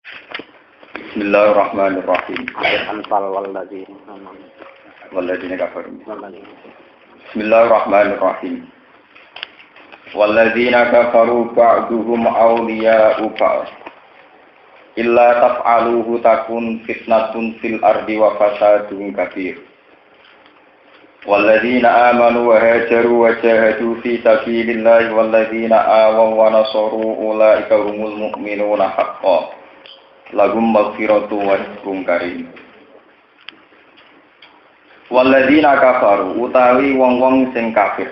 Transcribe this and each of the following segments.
Bismillahirrahmanirrahim. Anfal Walladzina kafaru. Bismillahirrahmanirrahim. Walladzina kafaru ba'duhum awliya'u ba'd. Illa taf'aluhu takun fitnatun fil ardi wa fasadun kabir. Walladzina amanu wa hajaru wa jahadu fi sabilillahi walladzina awaw wa nasaru ulaika humul mu'minuna haqqan. Lahum maghfiratu wa rizqun karim. Walladzina kafaru utawi wong-wong sing kafir.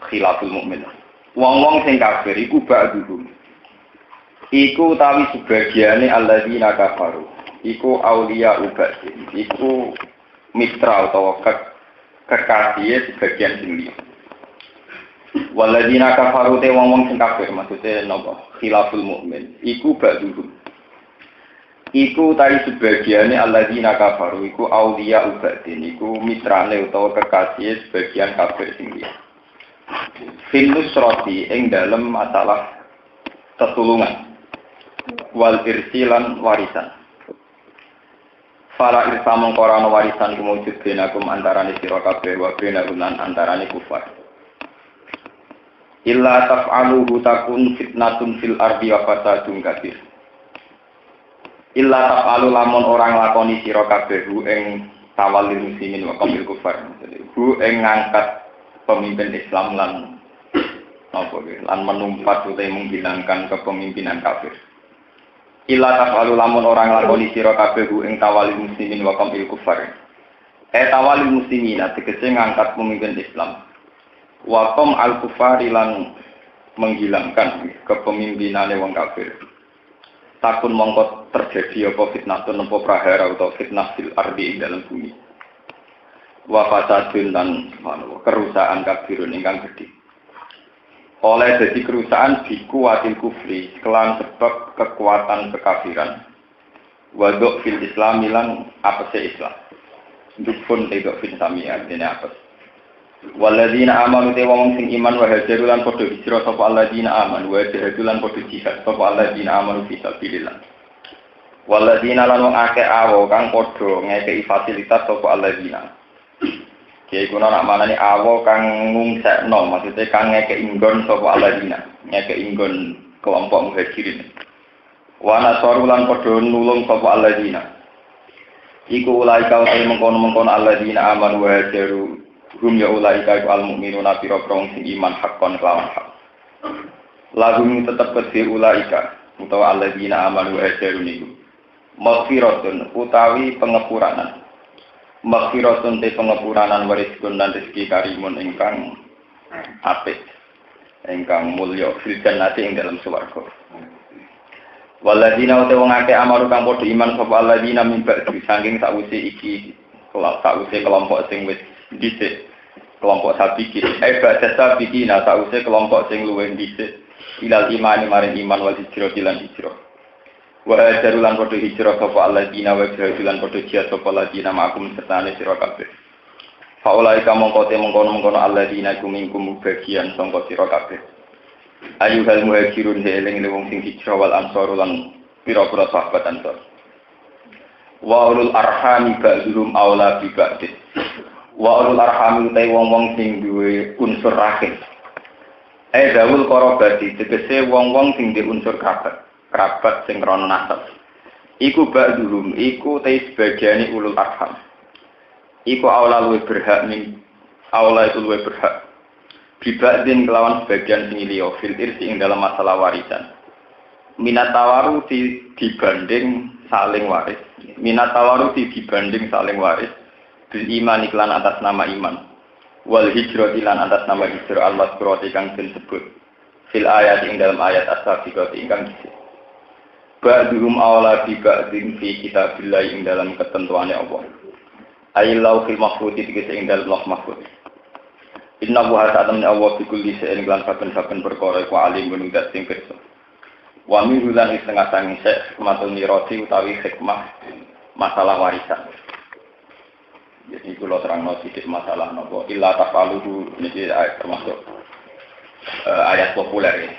Khilaful mukmin. Wong-wong sing kafir iku ba'duhum. Iku utawi sebagiane alladzina kafaru. Iku auliya ubadin. Iku mitra utawa kekasih sebagian sing liya. Walladzina kafaru te wong-wong sing kafir maksude napa? Khilaful mukmin. Iku ba'duhum. Iku tadi sebagiannya alladzina kafaru iku auliya ubadin iku mitrane utawa kekasih sebagian kafir sing liya. Fil nusrati ing dalem masalah tetulungan wal irsilan warisan. Fala irsa mongkora warisan kumujud benakum antarane sira kabeh wa benakum lan antarane kufar. Illa taf'aluhu takun fitnatun fil ardi wa fasadun kabir. Illa taf'alu lamun orang lakoni sira kabeh ing tawalli muslimin wa qamil kufar. Hu ing ngangkat pemimpin Islam lan menumpat utawa menghilangkan kepemimpinan kafir. Illa taf'alu lamun orang lakoni sira kabeh ing tawalli muslimin wa qamil kufar. Tawalli muslimin tegese ngangkat pemimpin Islam. Wakom al-kufari lan menghilangkan kepemimpinane wong kafir. Takun mongko terjadi apa fitnatun apa prahara atau fitnah fil ardi ing dalam bumi. Wa fasadun lan kerusakan kabirun ingkang gedhe. Oleh dadi kerusakan bikuwatil kufri kelan sebab kekuatan kekafiran. Wa do fil Islam lan apese Islam. Dukun tidak fil samia dene apes. Walladzina amanu te wong sing iman wa hajaru lan padha hijrah sapa alladzina amanu wa jahadu lan padha jihad sapa alladzina amanu fi sabilillah. Walladzina lan wong akeh awo kang padha ngekeki fasilitas sapa alladzina. Kiye kuna nak manani awo kang ngungsekno maksude kang ngekeki nggon sapa alladzina, ngekeki nggon kelompok muhajirin. Wa nasaru lan padha nulung sapa alladzina. Iku ulaika utai mengkono-mengkono alladzina amanu wa hajaru hum ya ulaika al-mu'minuna pira-pira sing iman haqqan kelawan hak. Lahum tetep kedhe ulaika utawa alladzina amanu wa hajaru niku. Maghfiratun utawi pengepuranan. Maghfiratun te pengepuranan warizkun lan rezeki karimun ingkang apik. Ingkang mulya fil jannati ing dalam swarga. Walladzina utawa wong akeh amaru kang padha iman sapa alladzina min ba'di saking sakwise iki sakwise kelompok sing wis dhisik kelompok sabiki ibadah sabiki nah sause kelompok sing luwih dhisik ilal imani maring iman wal hijrah lan hijrah wa hajaru lan padha hijrah sapa alladzina wa jahadu lan padha jihad sapa alladzina ma'akum sertane sira kabeh faulaika mongko mengkono alladzina kumingkum bagian sangka sira kabeh ayyuhal muhajirun eling wong sing hijrah wal ansar lan pira-pira sahabat ansar wa ulul arhami ba'dhum aula bi ba'd wa ulul arhami utai wong-wong sing duwe unsur rahim. Dawul qarabati tegese wong-wong sing duwe unsur kerabat sing rono nasab. Iku ba'dhum iku te sebagiane ulul arham. Iku aula luwih berhak ning aula itu luwih berhak. Bibadin kelawan sebagian sing liya fil irsi ing dalam masalah warisan. Minat tawaru dibanding saling waris. Minat tawaru dibanding saling waris. Bil iman iklan atas nama iman wal hijrah iklan atas nama hijrah Allah surati kang disebut fil ayat ing dalam ayat as-sabiqah ingkang disebut ba'dhum awla bi ba'dhin fi kitabillah ing dalam ketentuane Allah aylau fil mahfuz iki ing dalam lauh mahfuz inna wa ta'ala Allah bi kulli shay'in lan saben-saben perkara iku alim nudat sing pirsa wa min hulan setengah sang hikmatul mirati utawi hikmah masalah warisan. Jadi kalau terang sedikit masalah nopo illa tafaluhu ini termasuk ayat populer ya.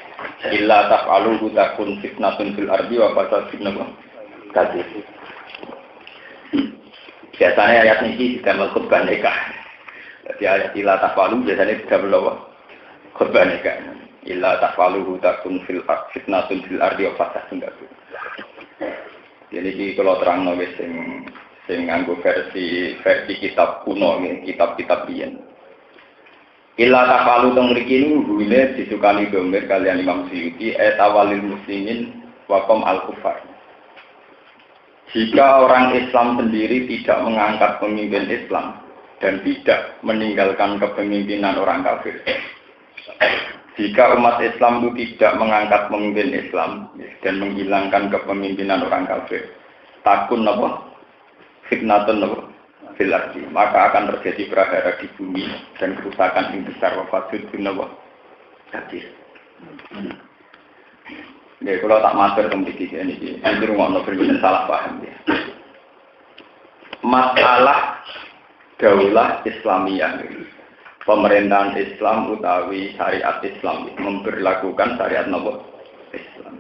Illa taf'alu takun fitnatun fil ardi wa fasadun kabir. Biasanya ayat ini tidak khutbah nikah. Jadi ayat illa taf'alu biasanya tidak berlaku khutbah nikah. Illa taf'alu takun fitnatun fil ardi wa fasadun kabir. Jadi kalau terang nulis sing nganggo versi kitab kuno nih, kitab biyen. Illa tafalu teng mriki niku gune disukani domir kalian Imam Suyuti etawalil muslimin wakom al-kufar. Jika orang Islam sendiri tidak mengangkat pemimpin Islam dan tidak meninggalkan kepemimpinan orang kafir. Jika umat Islam itu tidak mengangkat pemimpin Islam dan menghilangkan kepemimpinan orang kafir, takun apa? Fitnatun apa? Fil ardi, maka akan terjadi prahara di bumi dan kerusakan yang besar wafat dunia apa? Hadir. Ya, kalau tak matur kompetisi ini rumah berbeda salah paham ya. Masalah daulah Islamiyah, pemerintahan Islam utawi syariat Islam memberlakukan syariat nopo Islam.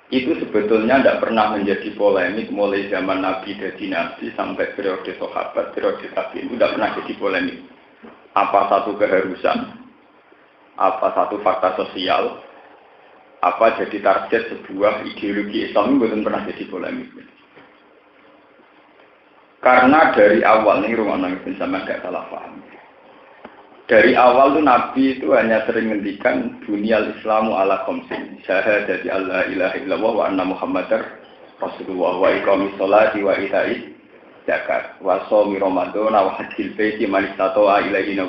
Itu sebetulnya tidak pernah menjadi polemik mulai zaman Nabi dari Nabi sampai periode sahabat, periode tabi'in itu tidak pernah jadi polemik. Apa satu keharusan, apa satu fakta sosial, apa jadi target sebuah ideologi Islam itu belum pernah jadi polemik. Karena dari awal ini rumah nangis sama tidak salah paham. Dari awal tuh Nabi itu hanya sering ngendikan dunia Islamu ala khamsin. Syahadati alla ilaha illallah wa anna Muhammadar Rasulullah wa iqamis sholati wa ita'i zakat wa shaumi ramadan wa hajjil baiti man istata'a ilaihi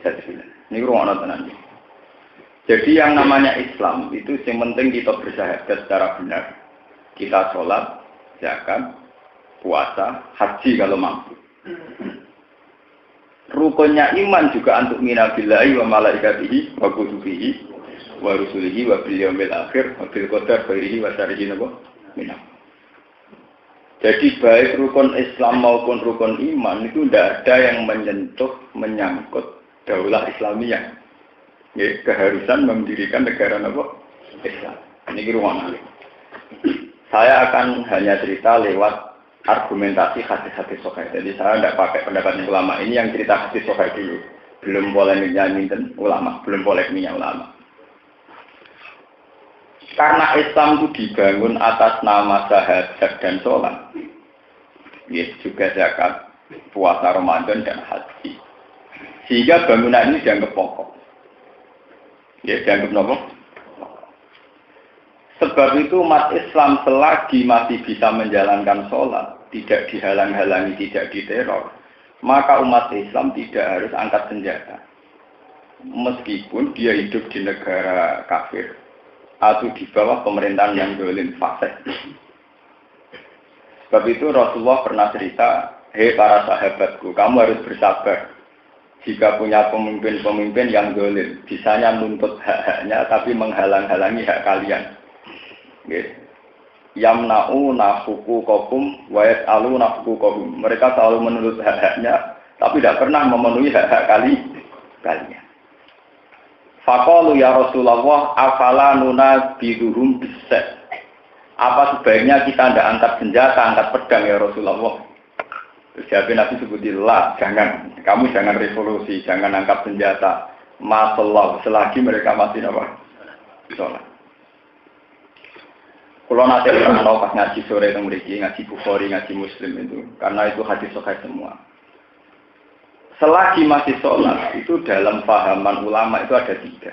sabila. Ini ruang tenan. Jadi yang namanya Islam itu yang penting kita bersyahadat secara benar. Kita sholat, zakat, puasa, haji kalau mampu. Rukunnya iman juga untuk minabillahi wa malaikatihi wa kutubihi wa rusulihi wa bil yaumil akhir wa bil qadar khairihi wa syarrihi minah. Jadi baik rukun Islam maupun rukun iman itu tidak ada yang menyangkut daulah Islamiyah. Ya, keharusan mendirikan negara Islam. Ini ruang. Saya akan hanya cerita lewat argumentasi hadis-hadis sahih. Jadi saya tidak pakai pendapat ulama ini yang cerita hadis sahih dulu. Belum polemiknya ulama, belum polemiknya ulama. Karena Islam itu dibangun atas nama syahadat dan sholat. Yes, juga zakat, puasa Ramadan dan haji. Sehingga bangunan ini dianggap pokok. Ya, dianggap pokok. Sebab itu umat Islam selagi masih bisa menjalankan sholat, tidak dihalang-halangi, tidak diteror, maka umat Islam tidak harus angkat senjata. Meskipun dia hidup di negara kafir atau di bawah pemerintahan yang zalim fasik. Sebab itu Rasulullah pernah cerita, hei para sahabatku, kamu harus bersabar. Jika punya pemimpin-pemimpin yang zalim, bisanya menuntut hak-haknya tapi menghalang-halangi hak kalian. Yamna'u nafukukum wa yas'alu nafukukum. Mereka selalu menuntut hak-haknya tapi tidak pernah memenuhi hak-hak kalian. Faqalu ya Rasulullah afala nunabiduhum bis-sayf. Apa sebaiknya kita tidak angkat senjata, angkat pedang ya Rasulullah? Jadi Nabi sebutillah, jangan. Kamu jangan revolusi, jangan angkat senjata. Masallah selagi mereka masih sholat. Kalau nanti orang tahu pas ngaji sore itu memiliki ngaji Bukhari, ngaji Muslim itu, karena itu hadis sahih semua. Selagi masih sholat itu dalam pahaman ulama itu ada 3.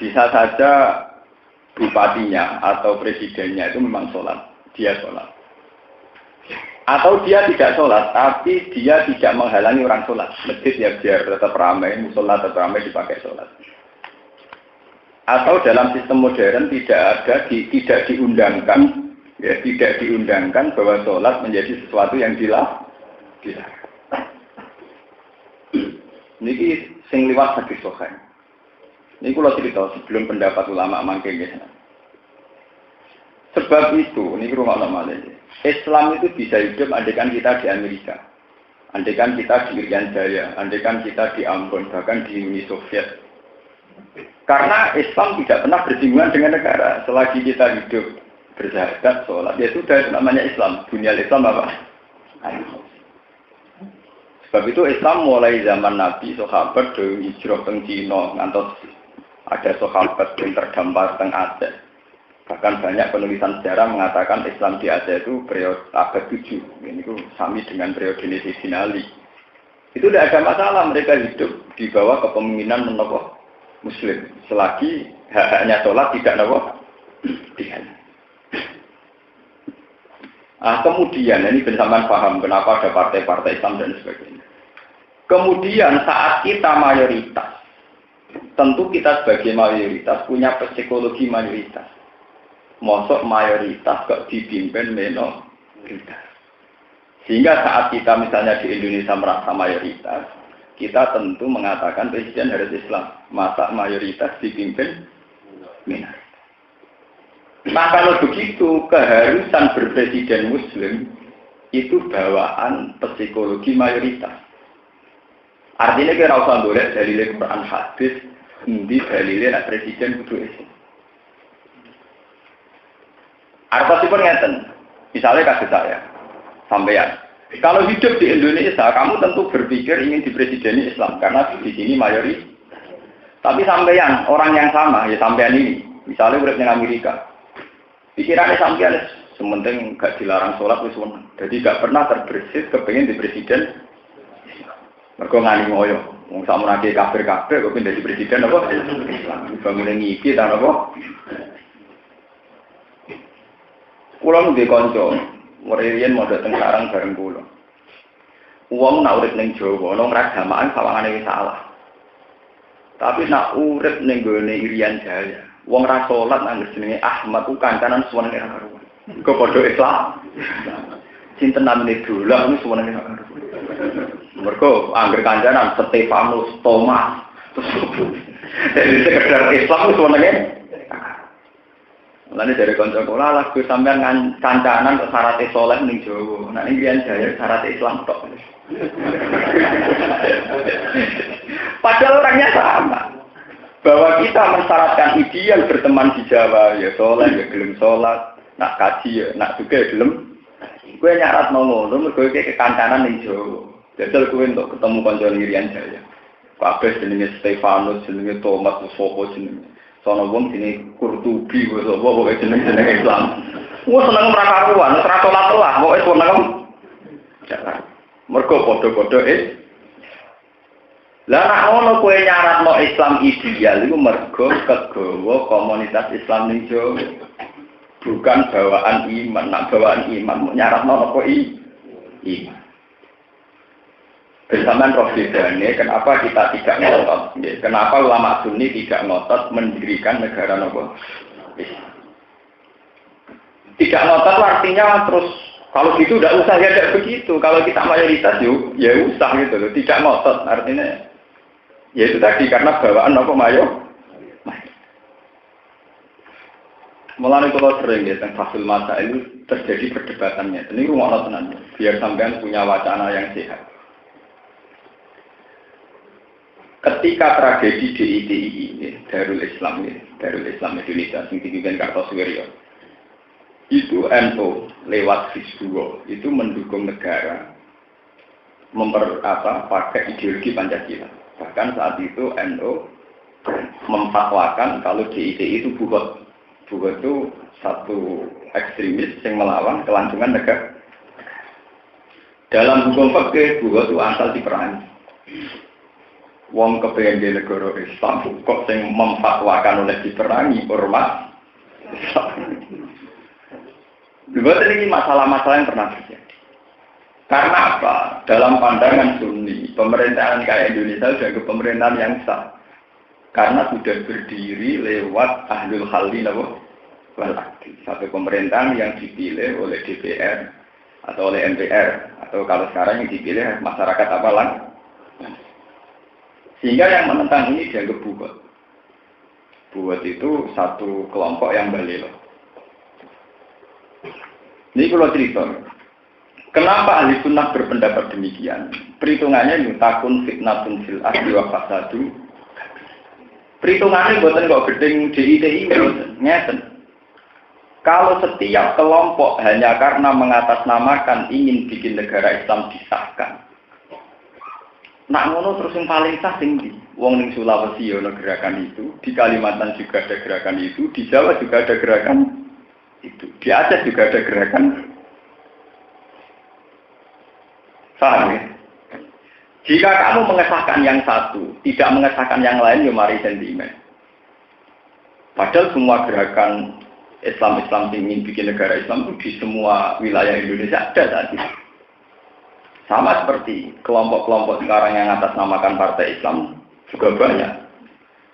Bisa saja bupatinya atau presidennya itu memang sholat, dia sholat. Atau dia tidak sholat, tapi dia tidak menghalangi orang sholat. Masjid ya biar tetap ramai, musola tetap ramai dipakai sholat. Atau dalam sistem modern tidak diundangkan bahwa sholat menjadi sesuatu yang dilarang. Niki sing liwat hadis sahih. Niku kalau cerita sebelum pendapat ulama mangke nggih. Sebab itu niki rumah ulama Islam itu bisa hidup andaikan kita di Amerika, andaikan kita di Irian Jaya, andaikan kita di Ambon, bahkan di Uni Soviet. Karena Islam tidak pernah bersinggungan dengan negara. Selagi kita hidup bersahadat, sholat, ya sudah namanya Islam. Dunia Islam apa? Sebab itu Islam mulai zaman Nabi, sahabat dari hijrah ke Cina, ngantos ada sahabat yang terdampar teng Aceh. Bahkan banyak penulisan sejarah mengatakan Islam di Aceh itu periode abad 7. Ini itu sami dengan periode Sayyidina Ali. Itu tidak ada masalah, mereka hidup di bawah kepemimpinan menokoh Muslim. Selagi hak-haknya sholat tidak nopo tidak. Kemudian ini bersama paham kenapa ada partai-partai Islam dan sebagainya. Kemudian saat kita mayoritas, tentu kita sebagai mayoritas punya psikologi mayoritas. Mosok mayoritas kok dipimpin minoritas. Sehingga saat kita misalnya di Indonesia merasa mayoritas, kita tentu mengatakan presiden harus Islam. Masa mayoritas dipimpin minoritas. Nah kalau begitu, keharusan berpresiden Muslim itu bawaan psikologi mayoritas. Artinya kira usah boleh dalil Quran hadis, di dalilnya presiden kudu Islam. Artinya ngeten, misalnya kasus saya, sampean. Kalau hidup di Indonesia, kamu tentu berpikir ingin dipresideni Islam karena di sini mayoritas. Tapi sampean, orang yang sama, ya sampean ini, misalnya urip ning Amerika. Pikirannya sampean sementing gak dilarang sholat wis seneng. Jadi gak pernah terbersit kepengin di presiden. Mergo ngani ngoyo. Wong sakmenake kafir-kafir kok pindah di presiden apa? Islam. Bangun ngiki ta apa? Kula ndek kanca, mriyen modho teng sarang bareng kula. Wong nak urip ning Jawa, ana ngragamaan sawangane wis salah. Tapi nak urip ning gone Irian Jaya, wong ra salat nang jenenge Ahmad ku kancanan suwenenge ra karuan. Kok padha Islam. Sinten namine dolah niku suwenenge ra karuan. Mergo angger kancanan Stefanus, Thomas. Jadi sekedar Islam itu sebenarnya. Mulane dari kanca kula lah Gus sampean kancanan kok syaratnya saleh ning Jawa. Nah ning Irian Jaya syaratnya Islam tok. Padahal orangnya sama. Bahwa kita mensyaratkan ideal berteman di Jawa, ya soleh, ya gelem sholat, nak kaji, ya nak juga ya gelem. Gue nyarat mau ngono, mergo iki kekancanan ning Jawa. Jajal gue untuk ketemu kanca Irian Jaya. Kabeh jenenge Stefanus, jenenge Thomas, sopo jenenge. Sono wong sini Kurtubi, gue sopo pokoke jenenge Islam. Gue seneng ora karuan, ora salat lah, pokoke seneng. Mergo padha-padha lah nek ono kowe nyaratno Islam ideal iku mergo kegawa komunitas Islam ning Jawa. Bukan bawaan iman, nak bawaan iman nyaratno apa iman. Bersamaan Rohidane, kenapa kita tidak ngotot? Kenapa ulama Sunni tidak ngotot mendirikan negara nopo? Tidak ngotot artinya terus kalau gitu tidak usah ya tidak begitu. Kalau kita mayoritas yuk, ya usah gitu loh. Tidak ngotot artinya. Ya itu tadi karena bawaan apa mayo. Mulane kalau sering ya tentang fasul masa itu terjadi perdebatannya. Ini rumah tenan. Biar sampean punya wacana yang sehat. Ketika tragedi DITI ini, Darul Islam Indonesia, yang dipimpin Kartosuwiryo, itu NU lewat Hizbullah itu mendukung negara pakai ideologi Pancasila. Bahkan saat itu NU memfatwakan kalau DITI itu bugot. Bugot itu satu ekstremis yang melawan kelangsungan negara. Dalam hukum fikih bugot itu asal diperangi. Wong kepengen di negara Islam kok sing memfatwakan oleh diperangi ormas Islam. Ini masalah-masalah yang pernah terjadi. Karena apa? Dalam pandangan Sunni, pemerintahan kayak Indonesia sudah ke pemerintahan yang sah. Karena sudah berdiri lewat ahlul halli wal aqdi. Satu pemerintahan yang dipilih oleh DPR atau oleh MPR atau kalau sekarang yang dipilih masyarakat apalan. Sehingga yang menentang ini dianggap bugot. Bugot itu satu kelompok yang balilo. Ini kalau cerita. Kenapa ahli sunnah berpendapat demikian? Perhitungannya takun fitnatun fil ardi wa fasadu. Perhitungannya buatan kok gedeng DITI ngeten. Kalau setiap kelompok hanya karena mengatasnamakan ingin bikin negara Islam disahkan, nak ngono terus yang paling sah tinggi. Wong ning Sulawesi ono gerakan itu, di Kalimantan juga ada gerakan itu, di Jawa juga ada gerakan itu, di Aceh juga ada gerakan. Paham ya? Jika kamu mengesahkan yang satu, tidak mengesahkan yang lain, ya mari sentimen. Padahal semua gerakan Islam yang ingin bikin negara Islam itu di semua wilayah Indonesia ada tadi. Sama seperti kelompok-kelompok sekarang yang atasnamakan partai Islam juga banyak.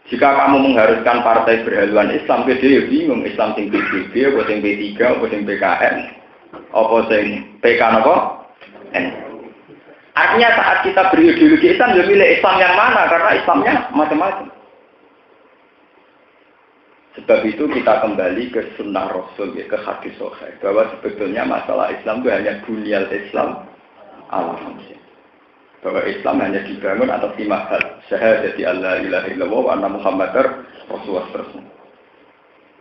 Jika kamu mengharuskan partai berhaluan Islam, dia bingung Islam sing PBB, apa sing P3, apa sing PKN, apa sing PK apa? Artinya saat kita berideologi Islam, ya milih Islam yang mana? Karena Islamnya macam-macam. Sebab itu kita kembali ke sunnah Rasul, ya, ke hadis sahih, bahwa sebetulnya masalah Islam itu hanya bunyal Islam al-khamsah. Bahwa Islam hanya dibangun atas 5 hal. Syahadati alla ilaha illallah wa anna Muhammadar Rasulullah.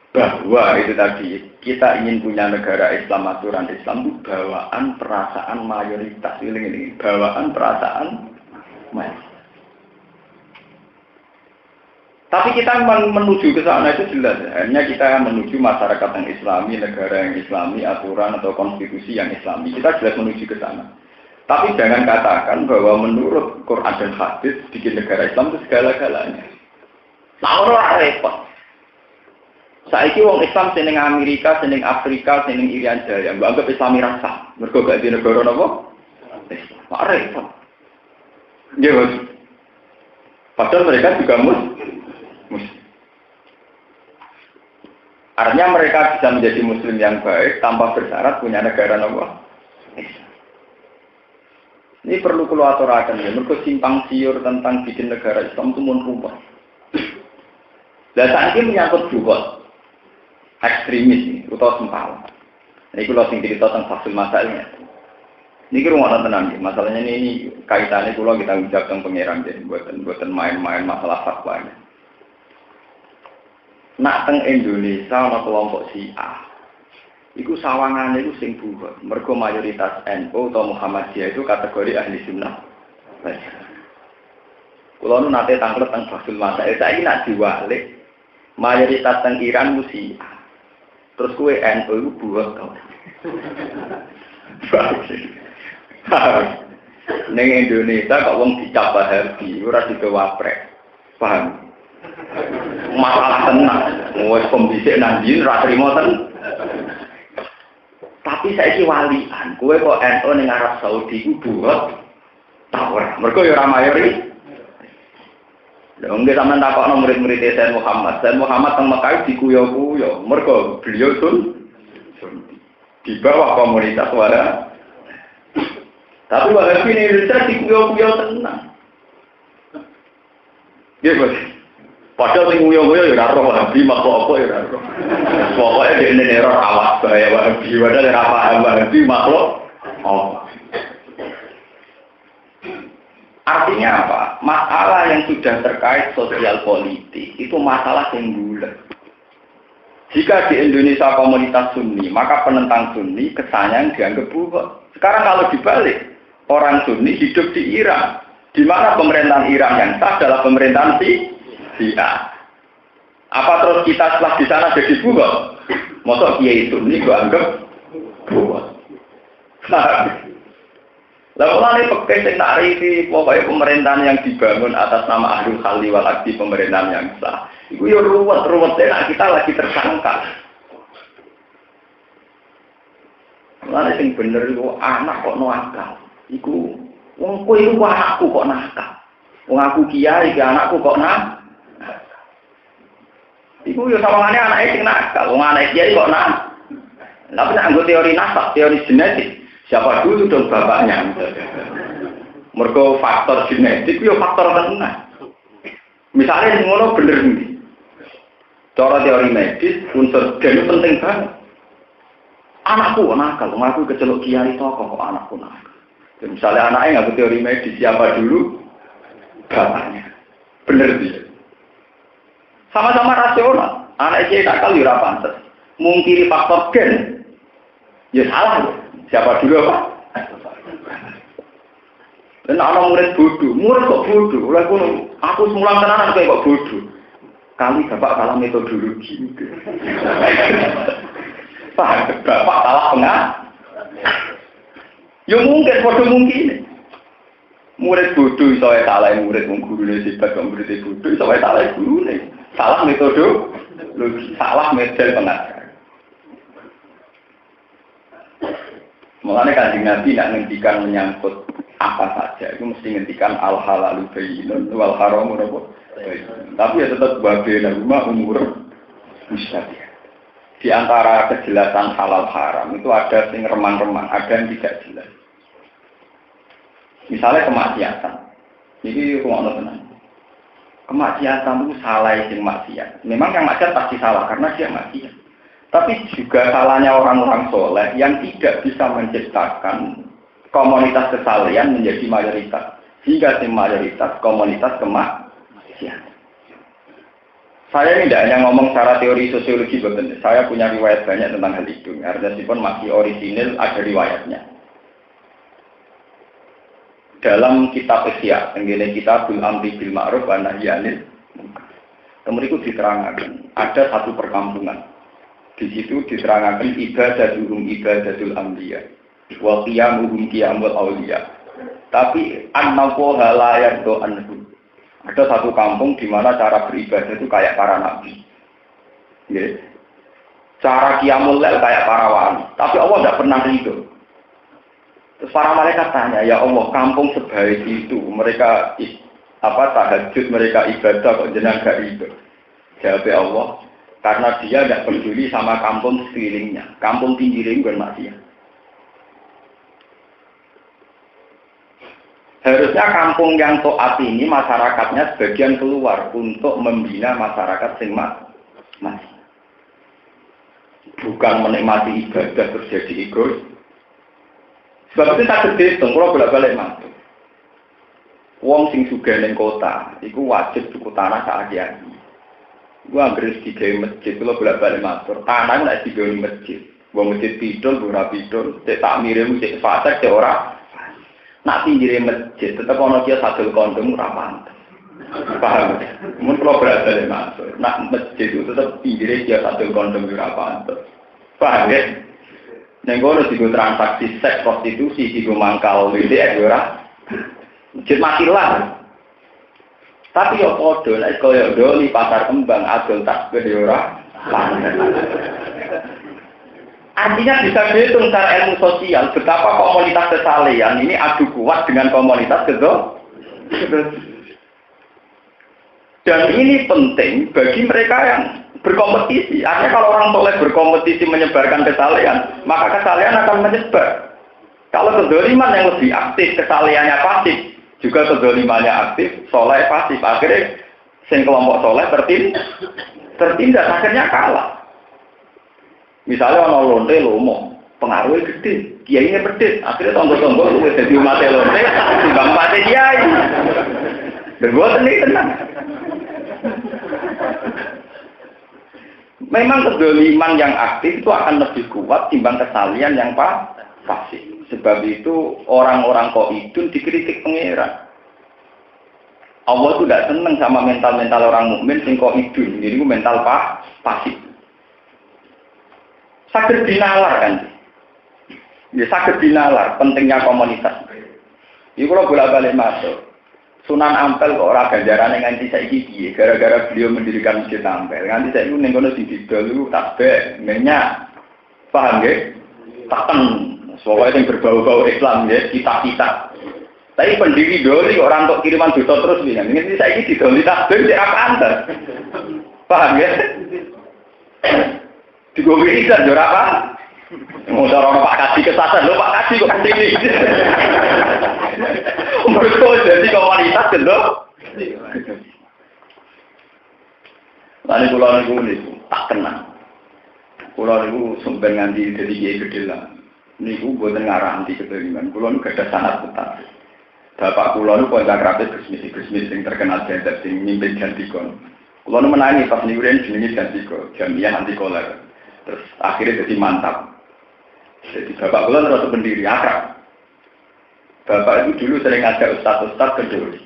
Bahwa itu tadi, kita ingin punya negara Islam, aturan Islam itu bawaan perasaan mayoritas. Ini bawaan perasaan mayoritas. Tapi kita menuju ke sana itu jelas. Hanya kita menuju masyarakat yang Islami, negara yang Islami, aturan atau konstitusi yang Islami. Kita jelas menuju ke sana. Tapi jangan katakan bahwa menurut Quran dan hadis bikin negara Islam itu segala-galanya. Nah, orang repot. Saiki wong Islam seneng Amerika, seneng Afrika, seneng Irian Jaya, anggap Islami rasa. Mergo gak di negara napa? Islam. Repot. Ya, Bos. Padahal mereka juga muslim. Artinya mereka bisa menjadi muslim yang baik tanpa bersyarat punya negara napa? Islam. Ini perlu keluar aturakan ya, mereka simpang siur tentang bikin negara Islam itu mun rumput. Dan saat ini menyangkut juga ekstremis atau sempal. Ini kalau sing cerita tentang fasil masalahnya. Ini kira mau tenang ya, masalahnya ini kaitannya kalau kita ucap tentang pengiran jadi buatan main-main masalah fatwa ini. Nak teng Indonesia ana kelompok Syiah. Iku sawangane iku sing bubar. Mergo mayoritas NU atau Muhammadiyah itu kategori ahli sunnah. Kulo nu nate tanglet teng Fathul Masail, saiki nak diwalik mayoritas teng Iran Syiah. Terus kuwe NU iku bubar to. Ning Indonesia kok wong dicap Wahabi ora dikewaprek. Paham? Masalah tenang. Wes pembisik nang ndi ora trimo ten. Tapi saiki walian, kowe kok NU ning Arab Saudi ku buat tawar. Mergo ya ora mayoritas. Lha nggih sampean takokno murid-murid Sayyid Muhammad. Sayyid Muhammad teng Mekah dikuyo-kuyo. Mergo beliau di bawah komunitas wala. Tapi Wahabi ini Indonesia dikuyo-kuyo tenang. Nggih, Bos. Padahal sing nguyo-nguyo ya ora roh Wahabi makhluk apa ya ora roh. Pokoke dene neror awas bahaya Wahabi, padahal ora paham Wahabi makhluk oh. Artinya apa? Masalah yang sudah terkait sosial politik itu masalah yang bulat. Jika di Indonesia komunitas Sunni, maka penentang Sunni kesannya dianggap bulat. Sekarang kalau dibalik, orang Sunni hidup di Iran, di mana pemerintahan Iran yang sah adalah pemerintahan Syiah. Apa terus kita setelah di sana jadi buat? Masa kiai Sunni gua anggap buat. Lalu mulai pakai sing tarifi pokoknya pemerintahan yang dibangun atas nama Ahlul Khalli wal Aqdi, pemerintahan yang sah. Iku yo ruwet-ruwetnya kita lagi tersangka. Mulai sing bener itu anak kok nakal. Iku wong kowe iku anakku kok nakal. Wong aku kiai iki anakku kok nakal. Iku yo sawangane anake sing nakal, wong anake kiai kok nakal. Tapi nek nggo teori nasab, teori genetik, siapa dulu dong bapaknya? Mergo faktor genetik yo faktor tenan. Misalnya ngono bener iki. Cara teori medis unsur gen penting banget. Anakku nakal, wong aku kecelok kiai toko kok anakku nakal. Misalnya anaknya nggak teori medis, siapa dulu? Bapaknya. Bener sih. Sama-sama rasional. Anak kiai nakal ya ora pantes. Mungkiri faktor gen. Ya salah. Siapa dulu apa? Dan anak murid bodoh. Murid kok bodoh? Aku semulang tenanan kayak kok bodoh. Kali bapak salah metodologi. Bapak salah pengah. Ya mungkin, bodoh mungkin. Murid bodoh iso wae salah murid wong gurune sifat kok murid bodoh iso wae salah gurune. Salah metode, salah model pengajar. Mulane Kanjeng Nabi nak ngendikan menyangkut apa saja itu mesti ngendikan al halalu bayyinun wal haramu napa. Tapi ya tetap bagian rumah umur mustabiah. Di antara kejelasan halal haram itu ada yang remang-remang, ada yang tidak jelas. Misalnya kemaksiatan. Ini rumah tenang. Kemaksiatan itu salah yang maksiat. Memang yang maksiat pasti salah karena dia maksiat. Tapi juga salahnya orang-orang soleh yang tidak bisa menciptakan komunitas kesalehan menjadi mayoritas. Sehingga si mayoritas komunitas kemaksiatan. Saya ini tidak hanya ngomong secara teori sosiologi, betul. Saya punya riwayat banyak tentang hal itu. Artinya meskipun masih orisinil ada riwayatnya. Dalam kitab Ihya, tenggene kitabul amri bil ma'ruf wa nahyi 'anil munkar. Kemudian diterangkan ada satu perkampungan. Di situ diterangkan ibadatul anbiya wa qiyamuhum qiyamul auliya. Tapi an-nawwa la yardu anhu. Ada satu kampung di mana cara beribadah itu kayak para nabi. Nggih. Cara qiyamul lail kayak para wali, tapi Allah tidak pernah ridho. Terus para malaikat tanya, ya Allah, kampung sebaik itu, mereka tahajud, mereka ibadah, kok jenengan gak ridho? Jawab Allah, karena dia tidak peduli sama kampung sekelilingnya. Kampung pinggirin bukan maksiat. Harusnya kampung yang taat ini masyarakatnya sebagian keluar untuk membina masyarakat sing masih. Bukan menikmati ibadah terjadi egois. Sebab itu tak gede, kalau bolak-balik mantu. Wong sing sugih ning kota, iku wajib tuku tanah sak kiai. Gua anggere digawe masjid, kalau bolak-balik matur. Tanah nek digawe masjid, wong masjid pidul, ora pidul, cek tak mirip cek fasik cek ora. Nak pinggire masjid, tetep ana kia sadul kondom ora pantes. Paham? Mun kalau bolak-balik matur, nak masjid itu tetep pinggire kia sadul kondom ora pantes. Paham ya? Nengono digo transaksi seks prostitusi digo mangkal WDR ora. Masjid matilah. Tapi yo padha nek kaya doli pasar kembang adol tasbih yo ora. Artinya bisa dihitung secara ilmu sosial betapa komunitas kesalehan ini adu kuat dengan komunitas dan ini penting bagi mereka yang berkompetisi. Artinya kalau orang soleh berkompetisi menyebarkan kesalehan, maka kesalehan akan menyebar. Kalau kezaliman yang lebih aktif, kesalehannya pasif, juga kezalimannya aktif, soleh pasif. Akhirnya sing kelompok soleh tertindas, akhirnya kalah. Misalnya orang lonte lomo, pengaruhnya gede, kiainya pedit, akhirnya tombol-tombol lu jadi umat lonte, timbang mati kiai. Berbuat ini tenang. Memang kezaliman yang aktif itu akan lebih kuat timbang kesalian yang pasif. Sebab itu orang-orang qaidun dikritik pangeran. Allah itu tidak senang sama mental-mental orang mukmin sing qaidun, jadi mental pasif. Saged dinalar kan. Ya saged dinalar pentingnya komunitas. Iku kalau bolak-balik masuk. Sunan Ampel kok ora ganjarane nganti saiki piye gara-gara beliau mendirikan Masjid Ampel. Nganti saiki ning kono sing didol tasbih, minyak. Paham nggih? Taken. Soale sing berbau-bau Islam nggih, kita-kita. Tapi pendiri doli orang untuk kiriman dosa terus piye. Nganti saiki didoli tasbih cek apa antar. Paham nggih? Digowe izan yo ora apa? Ngomong orang Pak Kaji kesasar, lho Pak Kaji kok kasih ini. Mereka jadi komunitas lho. Lalu pulau niku tak kenal. Pulau niku sumber nganti jadi kiai gede lah. Niku buatan ngarang anti kedoliman. Pulau niku gak ada sanad tetap. Bapak pulau niku kontak rapat bisnis yang terkenal jadab sing mimpin ganti kon. Kalau menangi pas niurin jenenge ganti kok jamiah anti koler. Terus akhirnya jadi mantap. Jadi bapak kula terus pendiri akrab. Bapak itu dulu sering ngajak ustaz-ustaz ke Dori.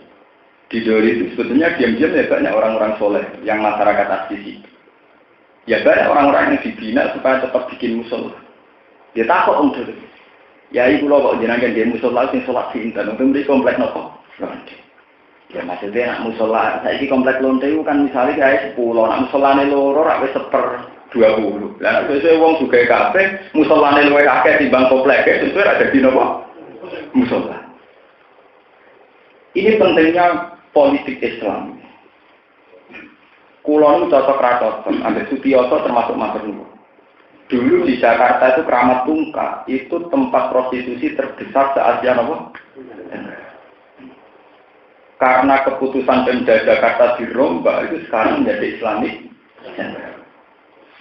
Di Dori itu sebetulnya diam-diam ya banyak orang-orang soleh yang masyarakat asli. Ya banyak orang-orang yang dibina supaya tetap bikin musola. Dia takut untuk itu. Ya ibu lo kok jenengan dia musola sing sholat sinten untuk beri komplek nopo. Ya maksudnya nak musola saiki komplek lonte itu kan misalnya kayak 10, nak musolane loro rak wis 1/20. Lah sesuk wong sugih kabeh musolane luwih akeh timbang komplek sesuk ora dadi napa? Musola. Ini pentingnya politik Islam. Kulon cocok rakyat, ambil Sutioso termasuk Mas Runggu. Dulu di Jakarta itu Keramat Tungkal, itu tempat prostitusi terbesar se-Asia apa? Karena keputusan Pemda Jakarta dirombak itu sekarang menjadi Islamik.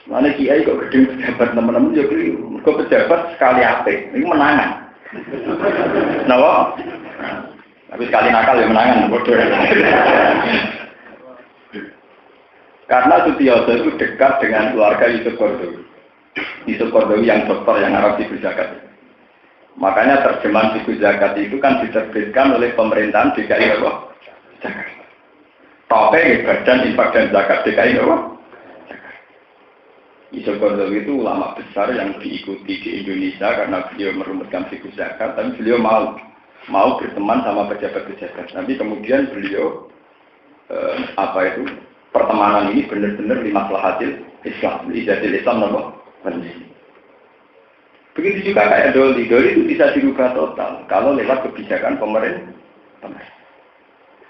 Mana kiai kok gede pejabat teman-teman juga kok pejabat sekali apik, ini menangan. Kenapa? Tapi sekali nakal ya menangan, bodoh. Karena Sutioso itu dekat dengan keluarga Yusuf Qaradawi. Yusuf Qaradawi yang dokter yang Arab Siku Zakat. Makanya terjemahan Siku Zakat itu kan diterbitkan oleh pemerintahan DKI Jakarta. Tapi Badan Infak dan Zakat DKI Jakarta. Yusuf Qaradawi itu ulama besar yang diikuti di Indonesia karena beliau merumuskan Siku Zakat. Tapi beliau mau berteman sama pejabat-pejabat. Nanti kemudian beliau pertemanan ini benar-benar limaslahatil Islam, ijazil Islam nama. Begitu juga kayak Doli itu bisa dirubah total kalau lewat kebijakan pemerintah.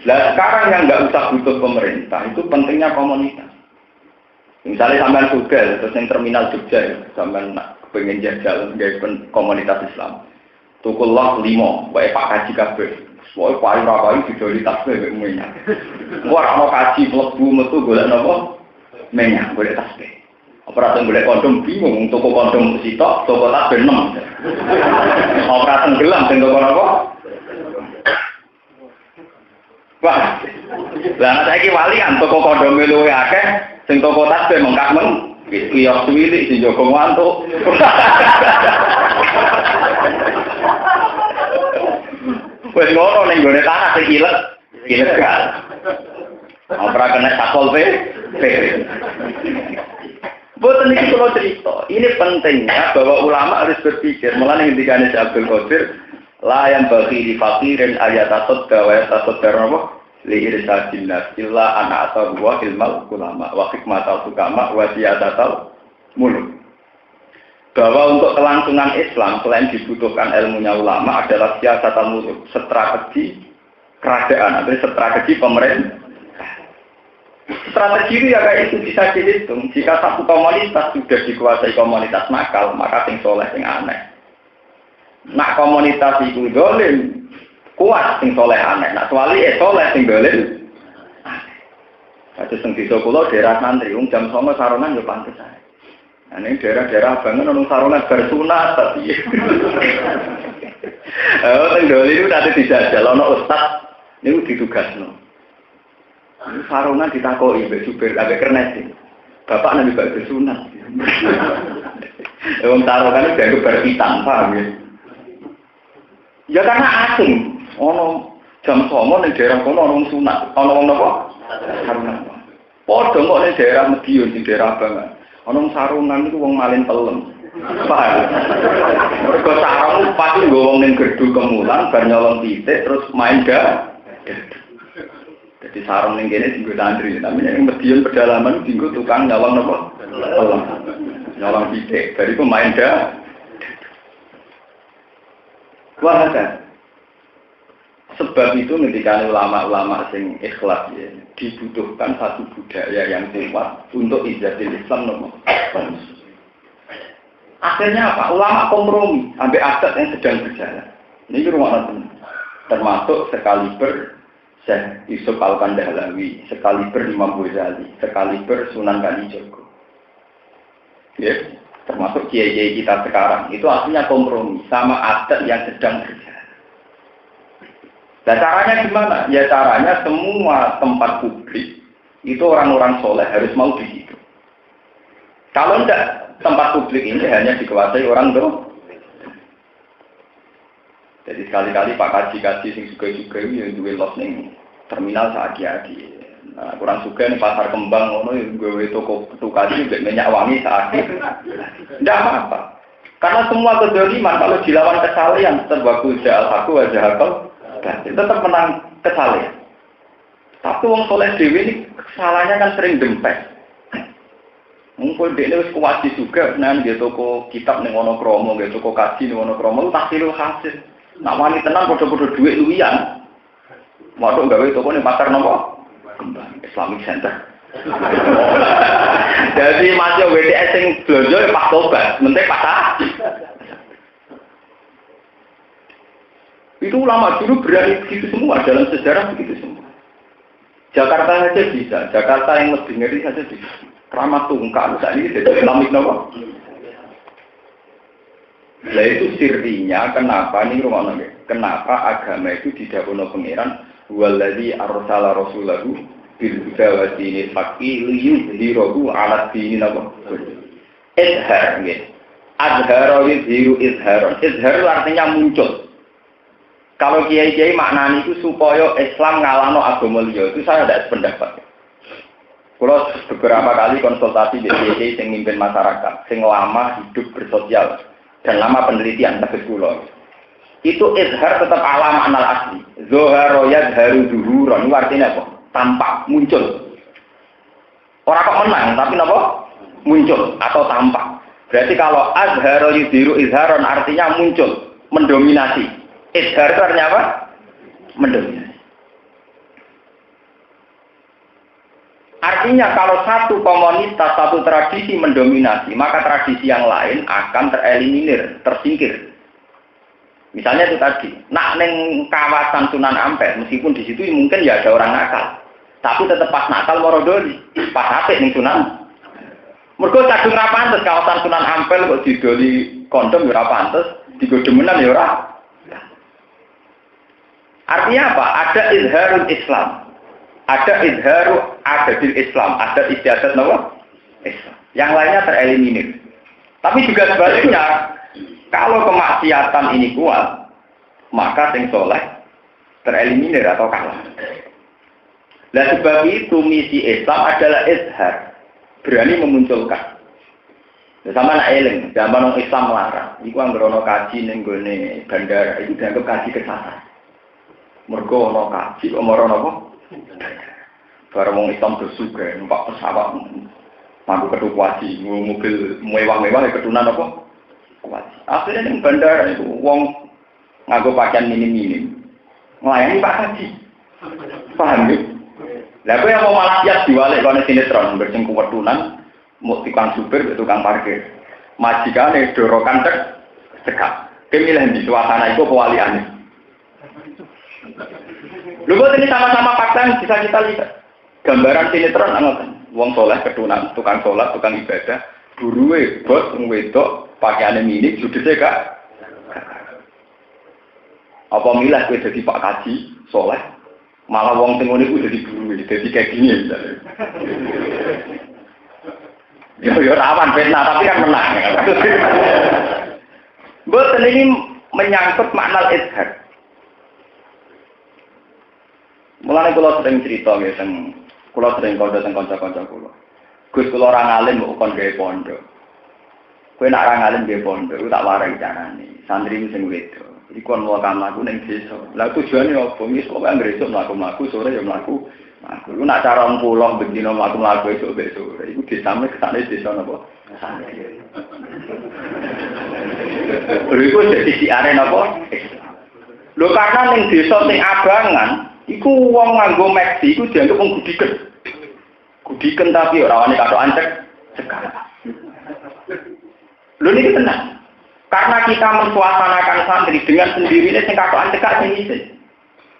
Nah sekarang yang nggak usah butuh pemerintah itu pentingnya komunitas. Misalnya sampean Sugal, terus yang terminal Jogja, sampean pengen jajal nggak komunitas Islam. Tukullah 5, baik Pak Haji kabeh. Soale paling rapai didoli tasbih mek minyak. Ora ono kaji mlebu metu golek napa? Minyak, golek tasbih. Operasi golek kondom bingung, toko kondom sitok, toko tasbih 6. Operasi gelam sing toko napa? Wah. Lah saiki wali kan toko kondom luwih akeh, sing toko tasbih mengkak men. Kiyok suwilik sing Joko ngantuk. Wes ngono ning gone tanah sing ilegal. Ora kena sakol pe. Boten iki kula cerita. Ini pentingnya bahwa ulama harus berpikir. Mulane ngendikane Abdul Qadir, la yang bagi di fakirin ayatasad wa yatasad apa? Li irsadin nas illa ana atau wa ilmal ulama wa hikmatul hukama wa siyadatul muluk. Bahwa untuk kelangsungan Islam selain dibutuhkan ilmunya ulama adalah siasatan muluk, strategi kerajaan atau strategi pemerintah. Strategi itu ya kayak itu bisa dihitung. Jika satu komunitas sudah dikuasai komunitas nakal, maka sing soleh sing aneh. Nak komunitas itu dolim, kuat sing soleh aneh. Nak soalnya soleh sing dolim. Ada sing desa kula daerah santri, jam 09.00 saronan yo pantes ae. Nah, ini daerah-daerah bangun orang saronan bersunat tapi. Tenggoli itu nanti dijajal, ono ustaz, ini ditugasno. Saronan ditakoi, mbak supir, agak kernet sih. Bapak nanti bak bersunat. Orang saronan itu dianggap berhitam, paham ya? Ya karena asing, ono jam 09.00 di daerah kono orang sunat, ono orang apa? Saronan. Podo kok di daerah Medion, di daerah Abangan. Ono sarungan itu wong malin pelem. Paham? Mergo sarung pasti nggo wong ning gerdu kemulan bar nyolong titik terus main ga. Jadi sarung ning kene dienggo santri, tapi ning Medion pedalaman dienggo tukang nyolong napa? Pelem. Nyolong titik, bariku main ga. Wah, ada. Sebab itu ketika ulama-ulama sing ikhlas ya, dibutuhkan satu budaya yang kuat untuk ijazatil Islam nomor. Akhirnya apa? Ulama kompromi sampai adat yang sedang berjalan. Ini rumah nonton. Termasuk sekaliber Syekh Yusuf Al-Kandahlawi, sekaliber Imam Ghazali, sekaliber Sunan Kalijogo. Ya, termasuk kiai-kiai kita sekarang itu artinya kompromi sama adat yang sedang berjalan. Nah caranya gimana? Ya caranya semua tempat publik Itu orang-orang soleh harus mau di situ. Kalau enggak, tempat publik ini hanya dikuasai orang doh. Jadi sekali-kali Pak Kaji-kaji sing juga yang duwe los ning terminal saaki-aki. Nah, kurang suka nih pasar kembang ngono yang gue toko kaji mbek minyak wangi saaki. Ndak apa-apa. Karena semua kedzaliman kalau dilawan kesalehan terbaku ja'al aku wajah akal tetap menang kesalehan. Tapi wong soleh dhewe ini kesalahannya kan sering dempet. Mungkin dia wis kuwati juga nang dia toko kitab ning Wonokromo, nggih toko kaji ning Wonokromo tahsilul hasil. Nak wani tenang padha-padha dhuwit luwihan. Waduh gawe toko ning pasar nopo? Kembang Islamic Center. Jadi masih WTS sing blonjo ya Pak Tobat, mentek patah. Itu ulama dulu berani begitu semua, dalam sejarah begitu semua. Jakarta saja bisa, Jakarta yang lebih ngeri saja bisa. Keramat Tungkal, saat ini jadi Islamic nopo. Nah itu sirinya kenapa nih rumah kenapa agama itu didhawuhna pangeran waladzi arsala rasulahu bil huda wa dinil haqqi liyudhhirahu 'ala dini napa izhar nggih azhara yuzhiru izharon izhar artinya muncul. Kalau kiai-kiai maknanya itu supaya Islam ngalahno agama liya itu saya tidak sependapat. Kalau beberapa kali konsultasi di kiai yang mimpin masyarakat sing lama hidup bersosial dan lama penelitian kasus kula. Itu izhar tetap alam anal asli. Zoharo yadharu zuhuron. Itu artinya apa? Tampak, muncul. Orang kok menang, tapi apa? Muncul atau tampak. Berarti kalau azharo yudhiru izharon artinya muncul, mendominasi. Izhar itu artinya apa? Mendominasi. Artinya kalau satu komunitas, satu tradisi mendominasi, maka tradisi yang lain akan tereliminir, tersingkir. Misalnya itu tadi, nak neng kawasan Sunan Ampel, meskipun di situ mungkin ya ada orang nakal, tapi tetap pas nakal morodoli, pas apik neng Sunan. Mergo kadung ra pantes kawasan Sunan Ampel kok didoli kondom ya ora pantes, digodemenan ya ora. Artinya apa? Ada izharul Islam. Ada izharu adadil Islam, ada istiadat apa? Islam. Yang lainnya tereliminir. Tapi juga sebaliknya, kalau kemaksiatan ini kuat, maka sing soleh tereliminir atau kalah. Nah sebab itu misi Islam adalah izhar, berani memunculkan. Sama nak eling, zaman orang Islam melarang. Iku anggerono kaji ning gone bandara, itu dianggap kaji kesasar. Mergo ono kaji, omoro apa? Barang wong Islam bersuga, numpak pesawat, mampu ketukuasi, mobil mewah-mewah, ketunan apa? Kuasi. Akhirnya yang bandara itu, wong nganggo pakaian minim-minim, melayani Pak Haji. Paham ya? Lalu yang mau malah siap diwalik kalau sinetron, bersingku ketunan, mau tukang supir, tukang parkir. Majikannya dorokan cekak. Kemilih di suasana itu kewaliannya. Lalu ini sama-sama fakta yang bisa kita lihat. Gambaran sinetron anggota. Wong soleh ketunan, tukang sholat, tukang ibadah, buruwe, bos, wedok, pakaiannya minim, judulnya kak. Apa milah gue jadi Pak Kaji, soleh, malah wong tengone gue jadi buruwe, jadi kayak gini misalnya. Ya rawan fitnah, tapi kan menang. Betul ini menyangkut makna izhar. Mulane kula sering cerita nggih teng kula sering kandha teng kanca-kanca kula. Gus kula ora ngalim kok kon gawe pondok. Kowe nek ora ngalim gawe pondok iku tak warai carane. Santri sing wedok. Iki kon wae mlaku ning desa. Lah tujuane opo? Wis kok anggere esuk mlaku-mlaku sore ya mlaku. Aku iku nak cara pulang bendina mlaku-mlaku esuk-esuk. Iku disame kesane desa napa? Santri. Iku dadi siare napa? Lho karena ning desa sing abangan iku wong nganggo meksi iku dianggap wong gudiken. Gudiken tapi ora wani katokan cekak. Lho niki tenang. Karena kita mensuasanakan santri dengan sendirinya sing katokan cekak sing isi.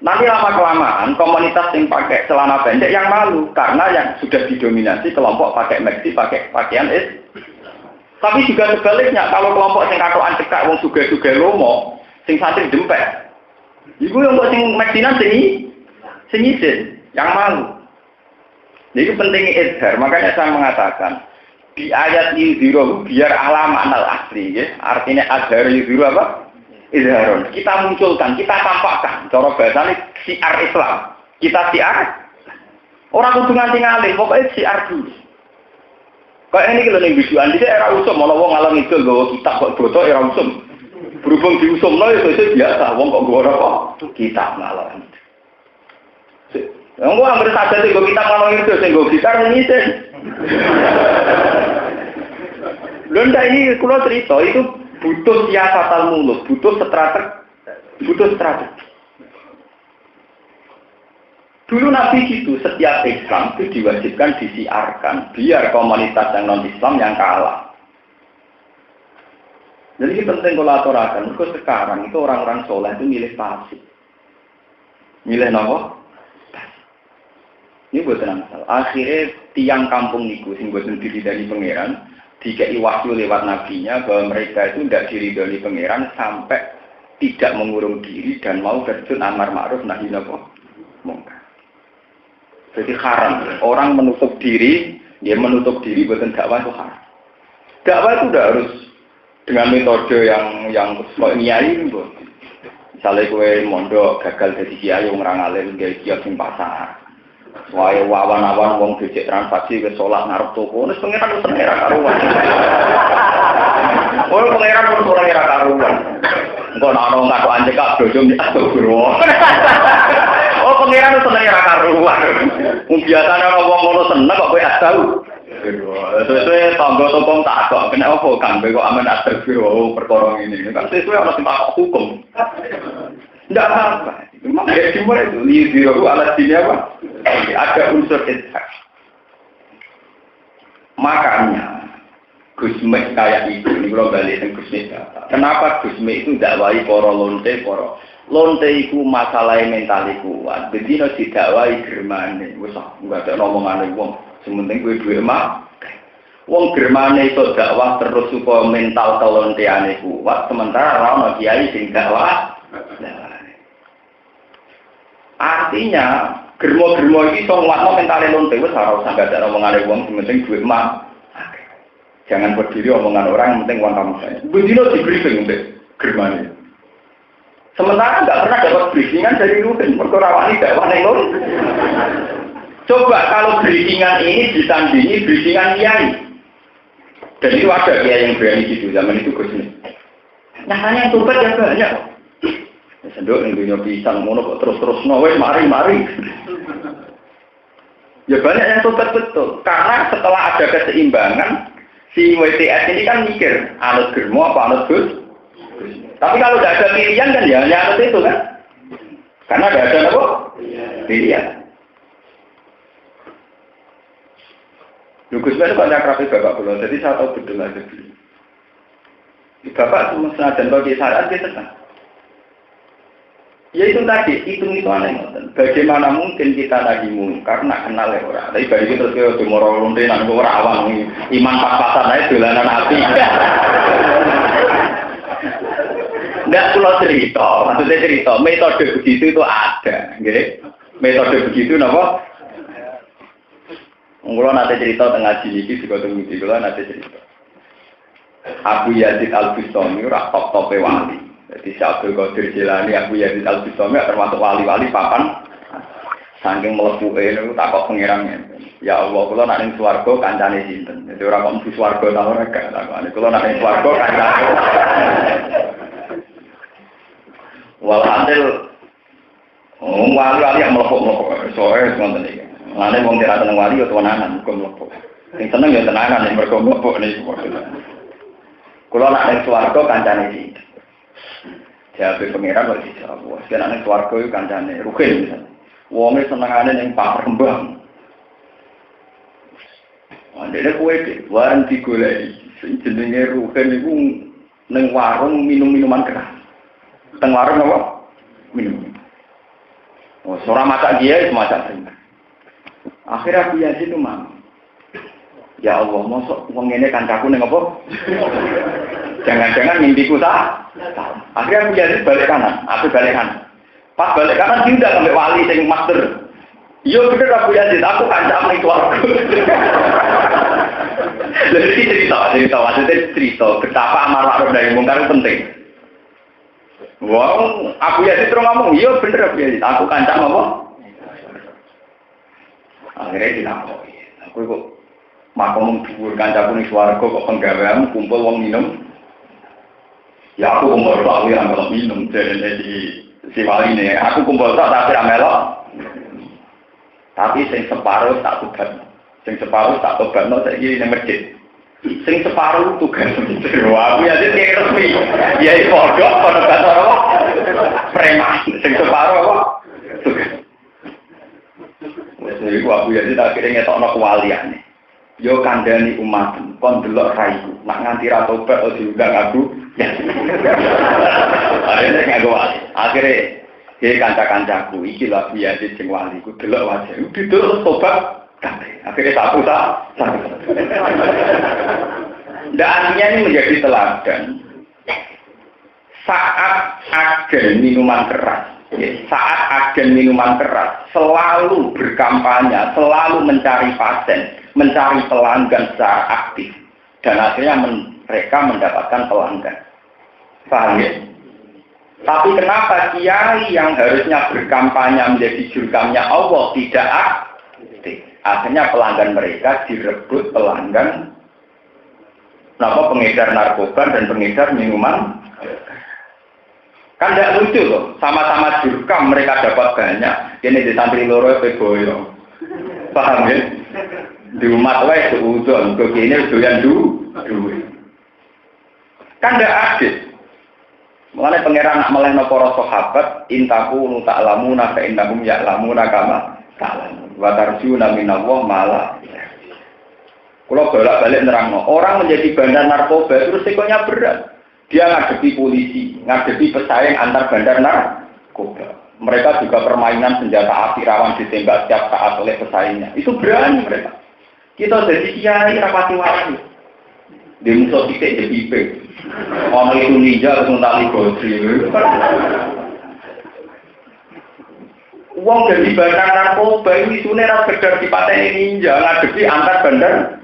Nanti lama-kelamaan komunitas yang pakai celana pendek yang malu karena yang sudah didominasi kelompok pakai meksi, pakai pakaian Tapi juga sebaliknya kalau kelompok sing katokan cekak wong sugih-sugih lomo, sing santri dempet. Iku yang sing meksinan sing isin, yang malu. Jadi pentingnya izhar, makanya saya mengatakan di ayat yudhiru biar alam anal asli, ya. Artinya azhar yudhiru apa? Izharun. Kita munculkan, kita tampakkan. Cara bahasanya siar Islam. Kita siar. Orang kudu nganti ngalih, pokoknya siar dulu. Kayak ini kalau ning biduan iki era usum, ana wong ngalem itu nggawa kitab kok botok era usum. Berhubung diusumno ya biasa, wong kok nggawa apa? Kitab ngalem. Engko anggere sadar nggo kitab ngalem itu sing nggo gitar ngisih. Londa ini kula cerita itu butuh siasatan mulut, butuh strategi. Dulu Nabi gitu, setiap Islam itu diwajibkan disiarkan, biar komunitas yang non-Islam yang kalah. Jadi ini penting kolaborasi. Because sekarang itu orang-orang soleh itu milih pasif. Milih apa? Ini buatan masalah. Akhirnya tiang kampung niku, sing buatan diri dari pangeran, dikai wahyu lewat nabinya bahwa mereka itu tidak diridhoi pangeran sampai tidak mengurung diri dan mau terjun amar ma'ruf nahi mungkar. Jadi haram. Orang menutup diri, dia menutup diri buatan dakwah itu haram. Dakwah itu tidak harus dengan metode yang kok nyai itu. Misalnya kue mondok gagal jadi kiai orang alim gawe kios ning pasar. Wae wawan-awan wong becik transaksi ke sholat ngarep toko, wis pengiran seneng ra karuan. Oh, pengiran pun ora ra karuan. Engko ana ngaku anjek kak dojo nyatu bro. Oh, pengiran seneng ra karuan. Wong biasane ana wong ngono seneng kok kowe asau. Sesuai tangga topong tak kok kena apa kan kok aman astagfirullah perkara ngene. Kan sesuai ana sing tak hukum. Ndak apa. Memang ya dimulai itu liru alat sini apa? Ada unsur ishak. Makanya Gusme kayak itu, ini kalau balik ke Gusme. Kenapa Gusme itu dakwai para lonte itu masalah mental kuat. Jadi no didakwai germane, wis enggak ada omongan wong. Sementing gue duwe emak. Wong germane itu dakwah terus supaya mental kelonteane kuat, sementara ana kiai sing dakwah. Artinya germo-germo iki iso nguatno mentale lonte wis ora usah gak ada omongane wong penting duit emak. Jangan berdiri omongan orang yang penting uang kamu saja. Bedino di briefing untuk germane. Sementara enggak pernah dapat briefingan dari Ruhin perkara wani dakwah ning lho. Coba kalau briefingan ini ditandingi briefingan kiai. Dan itu ada kiai yang berani gitu zaman itu Gusmi. Nyatanya yang tobat ya banyak. Sendok yang dunia pisang mono kok terus wes mari. Ya banyak yang tobat betul. Karena setelah ada keseimbangan si WTS ini kan mikir anut germo apa anut Gus. Tapi kalau tidak ada pilihan kan ya hanya anut itu kan. Karena tidak ada apa? Pilihan. Gus itu kan akrab bapak pulau. Jadi saya tahu betul aja dulu. Bapak cuma senajan bagi syariat dia tenang. Ya itu tadi, hitung-hitungan yang bagaimana mungkin kita lagi karena kenal orang. Tapi bagi kita terus ke Moro Lonte nang ora awang iman pas-pasan ae dolanan api. Ndak kula cerita, maksudnya cerita, metode begitu itu ada, nggih. Metode begitu napa? Kula nate cerita teng ngaji iki juga teng iki kula nate cerita. Abu Yazid Al-Bustami ora top-tope wali. Jadi Abdul Qadir Jilani, Abu Yazid Al-Bustami termasuk wali-wali papan. Saking mlebuke niku takok pengirannya. Ya Allah, kula nek ning swarga kancane sinten? Jadi ora kok mlebu swarga ta ora gak takokane. Kula nek ning swarga kancane. Walhasil wali-wali yang mlebu-mlebu soe ngoten iki. Ngene wong ora seneng wali yo tenanan kok mlebu. Sing seneng yo tenanan ning mergo mlebu niku. Kula nek ning swarga kancane sinten? Jabe pengiran lagi jawab, sekarang ini keluarga itu kancane Ruhin misalnya. Wongnya senengannya yang Pak Rembang. Ini kue deh, warung digolai. Jenenge Ruhin itu neng warung minum-minuman keras. Teng warung apa? Minum. Oh, seorang masak dia itu masak sendiri. Akhirnya dia itu mau. Ya Allah, mosok wong ngene kancaku ning apa? Jangan-jangan mimpiku salah. Akhirnya aku jadi balik kanan, aku balik kanan. Pas balik kanan dia udah sampai wali sing master. Iya bener Abu Yazid, aku kancam ning keluarga. Jadi cerita maksudnya cerita betapa amar ma'ruf nahi mungkar penting. Wow, Abu Yazid terus ngomong, iya bener Abu Yazid, aku kancam apa? Akhirnya dinakoki. Aku kok makom dhuwur kancaku ning swarga kok penggawean kumpul wong minum. Ya aku kumpul tok ora melok minum jadi si waline. Aku kumpul tok tapi ora melok. Tapi sing separuh tak tobat. Sing separuh tak tobatno saiki ning masjid. Sing separuh tugas wah aku ya sing resmi. Ya iki padha kata apa? Preman. Sing separuh apa? Tugas. Wes iki aku ya akhirnya ngetokno kewaliane. Yo kandhani umat kon delok raiku. Nak nganti ra tobat ojo diundang aku. Akhirnya ngaku wali. Akhirnya dia kanca-kancaku, iki lah biasa sing wali, ku delok wajah, duduk tobat, akhirnya satu. Artinya ini menjadi teladan. Saat agen minuman keras, selalu berkampanye, selalu mencari pasien, mencari pelanggan secara aktif, dan akhirnya mereka mendapatkan pelanggan. Paham ya? Tapi kenapa kiai yang harusnya berkampanye menjadi jurkamnya Allah tidak aktif? Akhirnya pelanggan mereka direbut pelanggan pengedar narkoba dan pengedar minuman. Kan tidak lucu loh, sama-sama jurkam mereka dapat banyak. Ini di santri loro peboyo. Paham ya? Di umat wae seudon, begini doyan duwe. Kan tidak adil. Mengenai pangeran nak melehno para sahabat, intaku ta'lamuna fa innahum ya'lamuna kama ta'lamun. Wa tarjuna minallah mala. Kalau bolak-balik nerangno, orang menjadi bandar narkoba itu resikonya berat. Dia ngadepi polisi, ngadepi pesaing antar bandar narkoba. Mereka juga permainan senjata api rawan ditembak setiap saat oleh pesaingnya. Itu berani mereka. Kita jadi kiai rapati wali. Di musuh titik jadi IP. Orang itu ninja terus mentali godri. Uang jadi bandar narkoba ini sebenarnya sekedar dipateni ninja ngadepi antar bandar.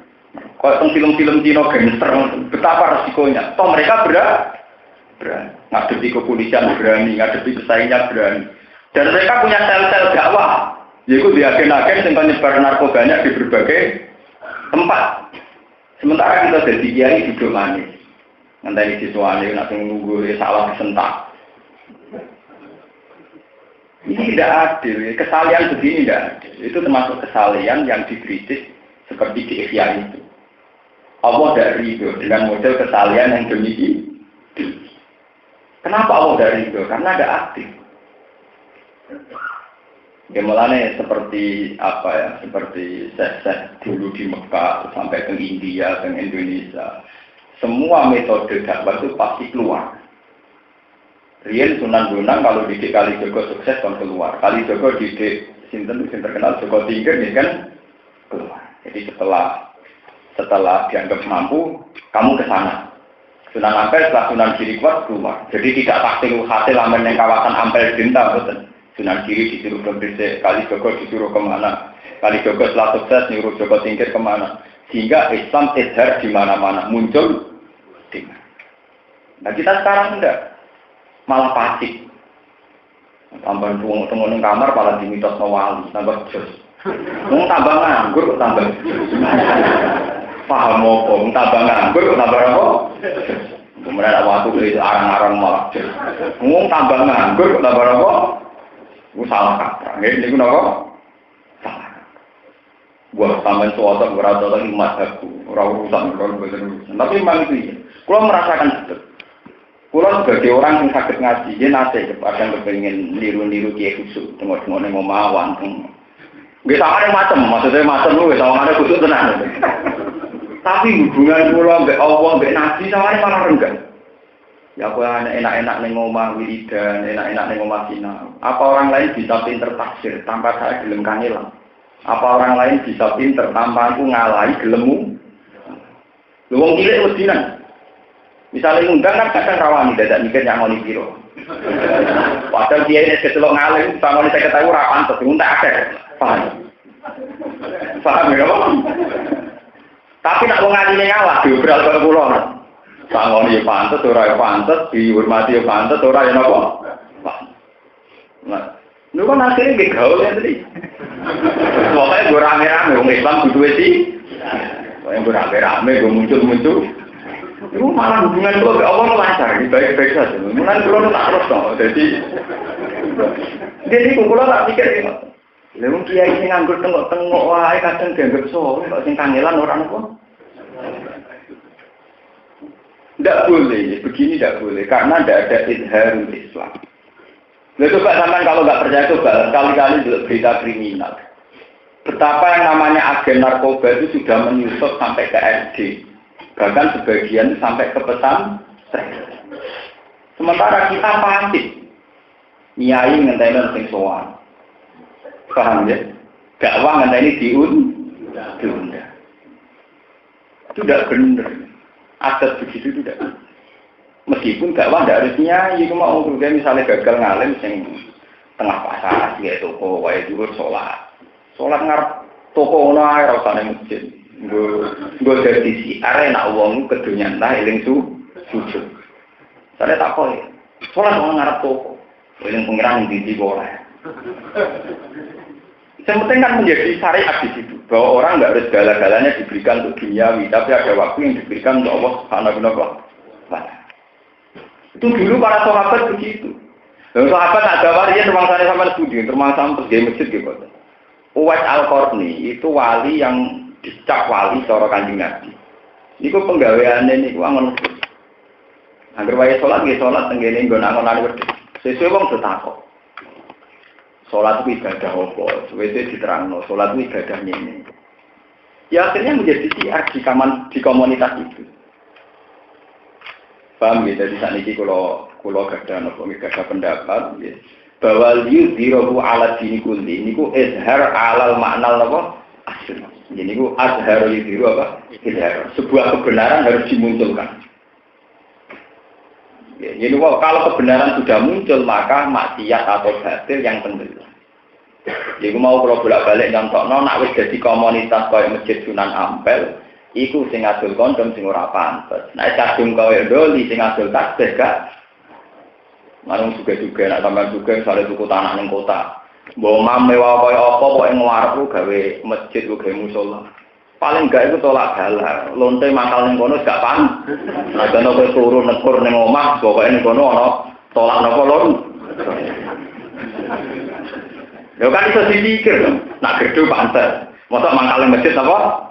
Kalau film-film Cina gangster, betapa resikonya. Toh mereka berani. Ngadepi kepolisian berani, ngadepi pesaingnya berani. Dan mereka punya sel-sel dakwah. Yaitu di agen-agen yang penyebar narkobanya di berbagai tempat. Sementara kita jadi kiai duduk manis. Nanti siswanya nanti nunggu salah disentak. Ini tidak adil. Kesalahan begini tidak adil. Itu termasuk kesalahan yang dikritik seperti di Ihya itu. Allah tidak ridho dengan model kesalahan yang demikian. Kenapa Allah tidak ridho? Karena tidak aktif. Ya mulanya seperti apa ya? Seperti saya dulu di Mekah sampai ke India, ke Indonesia. Semua metode dakwah itu pasti keluar. Rian Sunan Bonang kalau didik Kalijogo sukses kan keluar. Kalijogo didik sinten terkenal Joko Tingkir ini kan keluar. Jadi setelah dianggap mampu, kamu ke sana. Sunan Ampel setelah Sunan Giri kuat keluar. Jadi tidak taktil hasil aman yang kawasan Ampel Dinta, betul. Sunan Giri disuruh ke Gresik, Kalijogo disuruh kemana? Kalijogo setelah sukses nyuruh Joko Tingkir kemana? Sehingga Islam edar di mana-mana muncul. Nah kita sekarang enggak, malah pasif. Tambah tunggu kamar malah dimitos wali, tambah jos. Tambah nganggur kok tambah. Paham apa? Tambah nganggur kok tambah apa? Kemudian ada waktu itu arang-arang malah jos. Tambah nganggur kok tambah apa? Salah kaprah. Ini kenapa? Salah. Buat sampai suatu berada di mataku, urusan. Tapi memang itu ya. Kalau merasakan betul. Kalau sebagai orang yang sakit ngaji, dia nasi kepada yang kepengen niru-niru kiai khusus, tengok-tengok yang mau mawan. Gak sama yang macam, maksudnya macam lu, gak sama yang khusus tenang. Tapi hubungan pulau gak Allah, gak nabi sama yang malah renggang. Ya aku enak-enak nih ngomong wiridan, enak-enak nih ngomong sinau. Apa orang lain bisa pinter tafsir tanpa saya gelem kangelan? Apa orang lain bisa pinter tanpa aku ngalahi gelemu? Lu wong cilik wedinan. Misalnya undang kan kadang rawani dadak mikir yang ngoni piro. Padahal dia ini kecelok ngalim, sama ini saya ketahui rapan, terus tak ada. Paham ya, Pak? Tapi nak mengadili ngalah, diobral ke pulau. Sangon ya pantes, ora ya pantes, dihormati ya pantes, ora ya napa? Nah, lu kan akhirnya gak gaul ya tadi. Pokoknya gue rame-rame, orang Islam kudu sih. Pokoknya gue rame-rame, gue muncul-muncul. Itu malah hubungan gue ke Allah lancar, baik-baik saja. Mungkin kalau tak terus dong, jadi kalau tak pikir ini. Lalu kiai ini nganggur tengok-tengok, wah kadang dianggap so, kalau sing kangelan orang apa? Tidak boleh, begini tidak boleh, karena tidak ada izharul Islam. Lalu coba sampai kalau nggak percaya coba kali-kali juga berita kriminal. Betapa yang namanya agen narkoba itu sudah menyusup sampai ke SD, bahkan sebagian sampai ke pesantren. Sementara kita pasif, nyai ngenteni sing sowan. Paham ya? Dakwah ngenteni diunda. Itu tidak benar. Adat begitu tidak. Meskipun dakwah tidak harus nyai, cuma kemudian misalnya gagal ngalim sing tengah pasar, ya toko, wae dhuwur salat. Salat ngarep toko ono ae ora usah masjid. Nggo dadi siar nek wong kedonyan ta eling sujud. Sare tak kok. Salat ono ngarep toko. Eling pengiran ndi boleh. Yang penting kan menjadi syariat di situ, bahwa orang nggak harus segala-galanya diberikan untuk duniawi, tapi ada waktu yang diberikan untuk Allah Subhanahu wa Ta'ala. Itu dulu para sahabat begitu. Dan sahabat ada varian rumah sana sama studi, rumah sama terus di masjid gitu. Uwais Al-Qarni itu wali yang dicap wali seorang Kanjeng Nabi. Niku penggaweane niku angon. Angger wae salat nggih salat tenggene nggon angon-angon wedhus. Sesuai wong ditakok. Salat itu ibadah apa? Sesuai diterangno, salat itu ibadahnya ini. Ya akhirnya menjadi siar di komunitas itu. Paham ya? Jadi saat ini kalau gadah pendapat ya, bahwa yudhiruhu ala dini kulli niku izhar alal makna apa? Asli. Jadi niku azhar yudhiru apa? Izhar. Sebuah kebenaran harus dimunculkan. Ya, jadi kalau kebenaran sudah muncul maka maksiat atau batil yang tenggelam. Jadi mau kalau bolak-balik contohno nak wis dadi komunitas kaya Masjid Sunan Ampel, iku sing adol kondom sing ora pantes. Nek kadung kaya doli sing adol tasbih gak. Manung juga nek sampean juga sare tuku tanah ning kota. Mbok mewah kaya apa kok ing warep gawe masjid gawe musala. Paling gak itu tolak bala, lonte mangkal ning kono gak pan. Nek ana kowe turu nekur ning omah, pokoke ning kono ana tolak napa lon. Lho kan iso dipikir, nak gedhe pantes. Mosok mangkal ning masjid apa?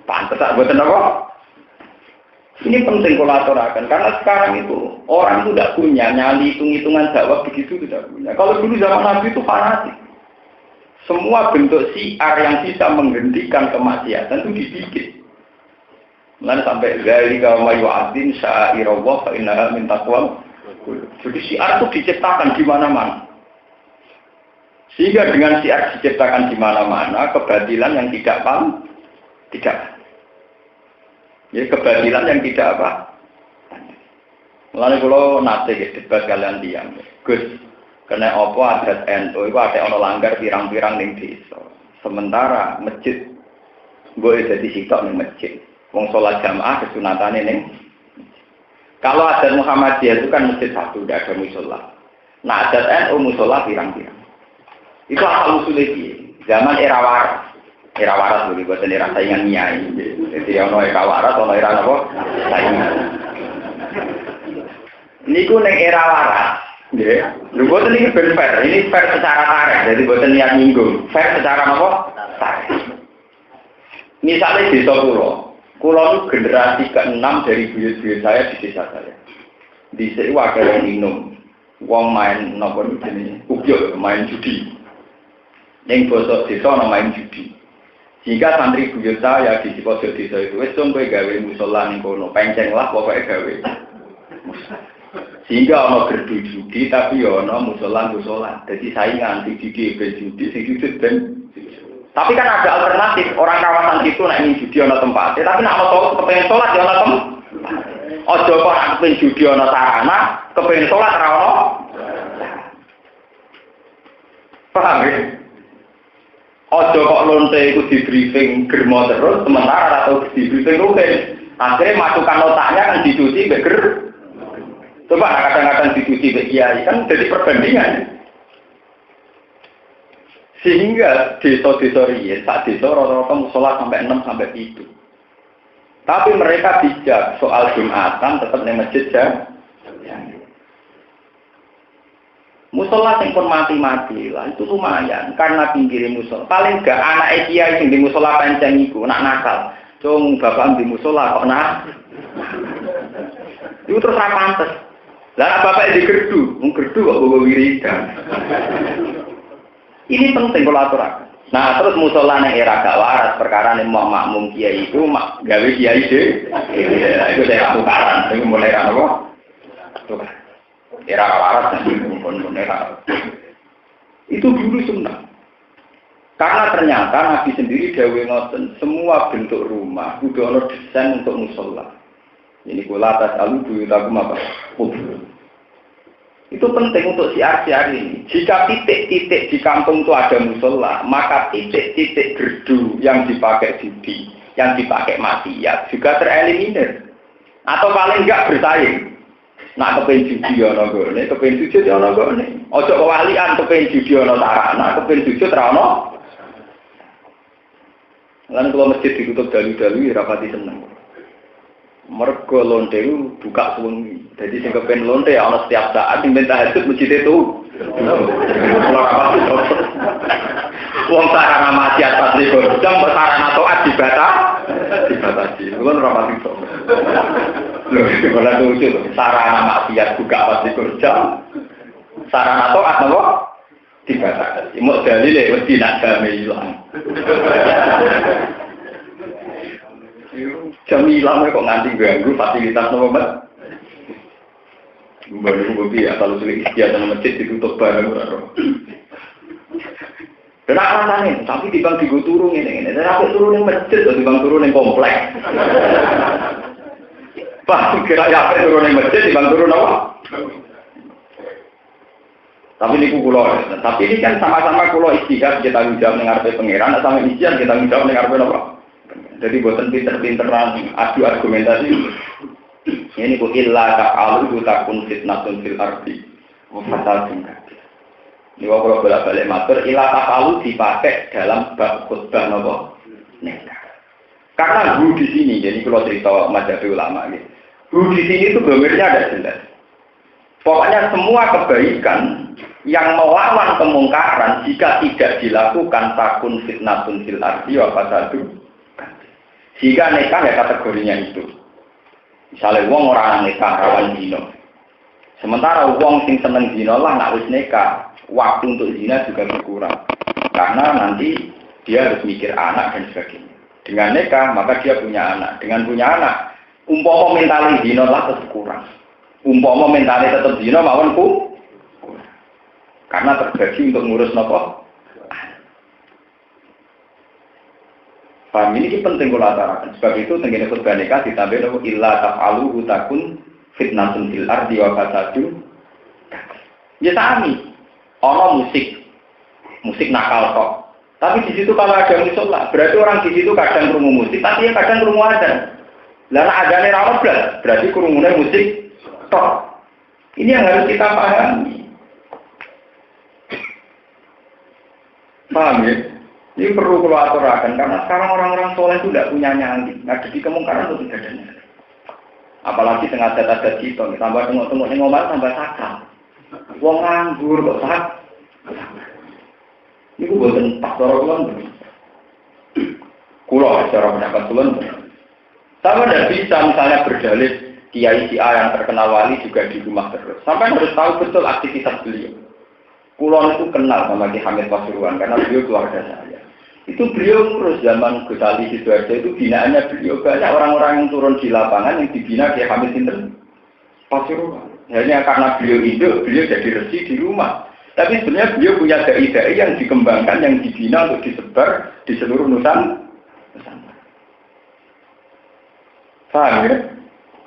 Pantes tak mboten apa? Ini penting kolaborasikan karena sekarang itu orang itu tidak punya nyali hitung-hitungan dakwah begitu tidak punya. Kalau dulu zaman Nabi itu fanatik. Semua bentuk siar yang bisa menghentikan kemaksiatan itu dibikin. Mulai sampai zalika wa yu'adzim sya'irallah fa innaha min taqwa. Jadi siar itu diciptakan di mana-mana. Sehingga dengan siar diciptakan di mana-mana, kebatilan yang tidak paham, tidak. Jadi kebatilan yang tidak apa. Mulai kalau nate debat kalian diam, Gus. Kena apa adat NU itu ada ono langgar pirang-pirang ning desa. Sementara masjid boleh jadi sitok ning masjid. Wong salat jamaah kesunatane ning. Kalau adat Muhammadiyah itu kan masjid satu, tidak ada musola. Nah adat NU musola pirang-pirang. Itu asal usulnya piye? Zaman era waras. Era waras dulu buat era saingan nyai. Jadi ono era waras, ono era apa? Saingan. Niku ning era waras. Nggih. Lho boten iki ben fair. Ini fair secara tarikh. Jadi boten niat nyinggung. Fair secara apa? Tarikh. Misalnya desa kula itu generasi ke-6 dari buyut-buyut saya di desa saya. Di sini wakil yang minum. Wong main napa jenenge? Ukyuk, main judi. Ning basa desa ana main judi. Jika santri buyut saya di pojok desa itu wis kowe gawe musala ning kono, penceng lah pokoke gawe. Sehingga ono gerdu judi tapi ya ono musola. Jadi saingan judi ben judi sing judi ben. Tapi kan ada alternatif. Orang kawasan itu nek ini judi ono tempatnya, tapi nek ono kepengen salat ya ono tempat. Aja kok nek kepengin judi ana sarana, kepengin salat ora ono. Paham ya? Aja kok lonte iku di briefing germo terus sementara atau di briefing rutin. Akhirnya masukan otaknya kan dicuci mbek ger. Coba kadang-kadang dicuci mbek kiai kan jadi perbandingan. Sehingga desa-desa riyen, sak desa rata-rata musala sampai 6 sampai 7. Tapi mereka bijak soal Jumatan tetap di masjid ya. Musola yang pun mati-mati lah itu lumayan karena pinggirin musola. Paling gak anak kiai sing di musola pancen iku nak nakal. Cung bapak di musola kok nak. Itu terus ra pantes. Lah bapak di gerdu, wong gerdu kok bawa wiridan. Ini penting kalau aturaken. Nah, terus musola ning era gak waras perkara ning makmum kiai itu gawe kiai dhewe. Itu saya tukaran, sing mulai kan apa? Tukar. Era waras pun era. Itu dulu sunnah. Karena ternyata Nabi sendiri dawuh ngoten, semua bentuk rumah kudu ana desain untuk musola. Ini kula atas alu buyutakum apa? Itu penting untuk siar-siar ini. Jika titik-titik di kampung itu ada musola, maka titik-titik gerdu yang dipakai judi, yang dipakai maksiat juga tereliminir. Atau paling enggak bersaing. Nak kepen judi ana gone, kepen sujud ana gone. Ojo kewalian kepen judi ana sarana, kepen sujud ra ono. Lan kalau masjid ditutup dalu-dalu ya rapati seneng. Mergo lonte buka suwengi. Jadi sing kepen lonte ya ana setiap saat sing minta tahajud masjid itu. Wong sarana maksiat pasti jam sarana taat dibatasi. Kulo ora pati iso. Lho, kalau lucu sarana maksiat buka pasti jam. Sarana taat napa? Dibatasi. Mau dalile wis tidak damai ilang. Jam ilang kok nganti ganggu fasilitas nopo, Mbak? Baru bobi asal usul istiadat masjid ditutup bareng ora. Kenapa nih? Tapi timbang digo turu ngene-ngene. Nek turu ning masjid timbang turu ning komplek. Pak kira ya turu ning masjid timbang turu napa? Tapi niku kula, tapi ini kan sama-sama kula istighfar kita tanggung jawab ning ngarepe pangeran, sama istighfar kita tanggung jawab ning ngarepe napa? Jadi boten pinter-pinteran adu argumentasi. Ini ku illa ta'alu takun fitnatun fil ardi wa fasadun kabir. Ini kalau bolak-balik matur illa ta'alu dipakai dalam bab khutbah napa? Nikah. Karena hu di sini, jadi kalau cerita mazhab ulama ini. Hu di sini itu domirnya ada jelas. Pokoknya semua kebaikan yang melawan kemungkaran jika tidak dilakukan takun fitnatun fil ardi wa fasadun. Jika nikah ya kategorinya itu. Misalnya wong orang nikah rawan zina. Sementara wong sing seneng zina lah nak wis nikah, waktu untuk zina juga berkurang. Karena nanti dia harus mikir anak dan sebagainya. Dengan nikah maka dia punya anak. Dengan punya anak, umpama mentali zina lah tetap kurang. Umpama mentali tetap zina mawon kurang. Karena terbagi untuk ngurus nopo. Paham ini penting kalau atarakan. Sebab itu tenggine khutbah nikah ditambah nopo illa taf'alu takun fitnatun fil ardi wa fasadun. Ya sami. Ono musik nakal kok. Tapi di situ kalau ada musola, berarti orang di situ kadang krungu musik, tapi ya kadang krungu adzan. Lah nek adzane ra ono berarti krungune musik tok. Ini yang harus kita pahami. Paham ya? Ini perlu kalau aturakan, karena sekarang orang-orang soleh itu tidak punya nyali. Ngadepi kemungkaran itu tidak ada nyali. Apalagi tengah data kita, tambah tengok-tengok yang ngomong tambah sakral. Wong nganggur kok sak. Ini gue buatan tak dorong kulo secara pendapat kulon. Sama tidak bisa misalnya berdalih kiai si A yang terkenal wali juga di rumah terus. Sampai harus tahu betul aktivitas beliau. Kulon itu kenal sama Ki Hamid Pasuruan karena beliau keluarga saya. Itu beliau ngurus zaman Gus Ali Sidoarjo itu binaannya beliau banyak orang-orang yang turun di lapangan yang dibina Ki Hamid Pasuruan. Hanya karena beliau hidup, beliau jadi resi di rumah. Tapi sebenarnya beliau punya dai-dai yang dikembangkan, yang dibina untuk disebar di seluruh Nusantara. Paham ya?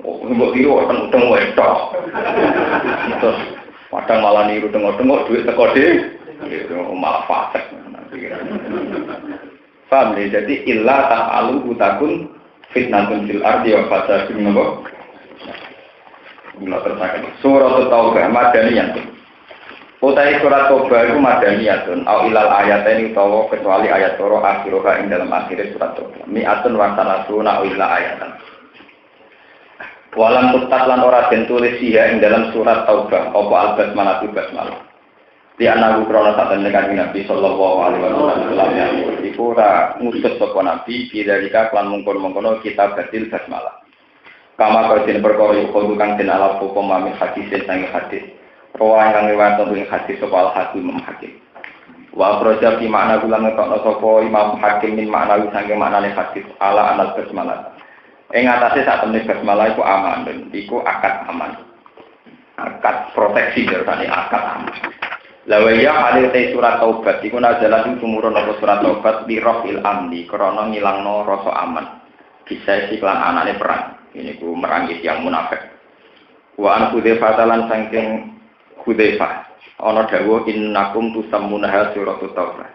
Oh, mbok kira utang wedok. Terus padahal malah niru tengok-tengok duit teko dhewe. Malah fasik. Paham ya? Jadi illa ta'alu utakun fitnatun fil ardi wa fasadun napa? Mula tersakan. Surah Taubah madaniyah. Utai surat Taubah itu madaniyatun au ilal ayateni utawa kecuali ayat loro akhiroha ing dalam akhir surat Taubah. Mi'atun wa sanasuna au ila ayatan. Walam tutat lan ora den tulis ing dalam surat Taubah apa al-basmalah basmalah. Di anak krono saten Kanjeng Nabi sallallahu alaihi wasallam iku ora ngutus sapa nabi bidarika lan mungkon-mungkon kitab batil basmalah. Kama kajene perkara iku kang den alaf apa mamin hadis sang hadis. Rawa kang riwayat ing hadis sapa al-Hakim Hakim. Wa proja fi makna kula ngetokno sapa Imam Hakim min makna sange maknane hadis ala anal basmalah. Ing atase sak temne basmalah iku aman, iku akad aman. Akad proteksi berarti akad aman. Lawaya hadis surat Taubat iku nazalah tumurun apa surat Taubat bi rafil amni krana ngilangno rasa aman. Bisa iklan anane perang. Ini ku merangi yang munafik. Wa an Hudzaifah lan saking Hudzaifah ana dawuh innakum tusammunha surat Taubat.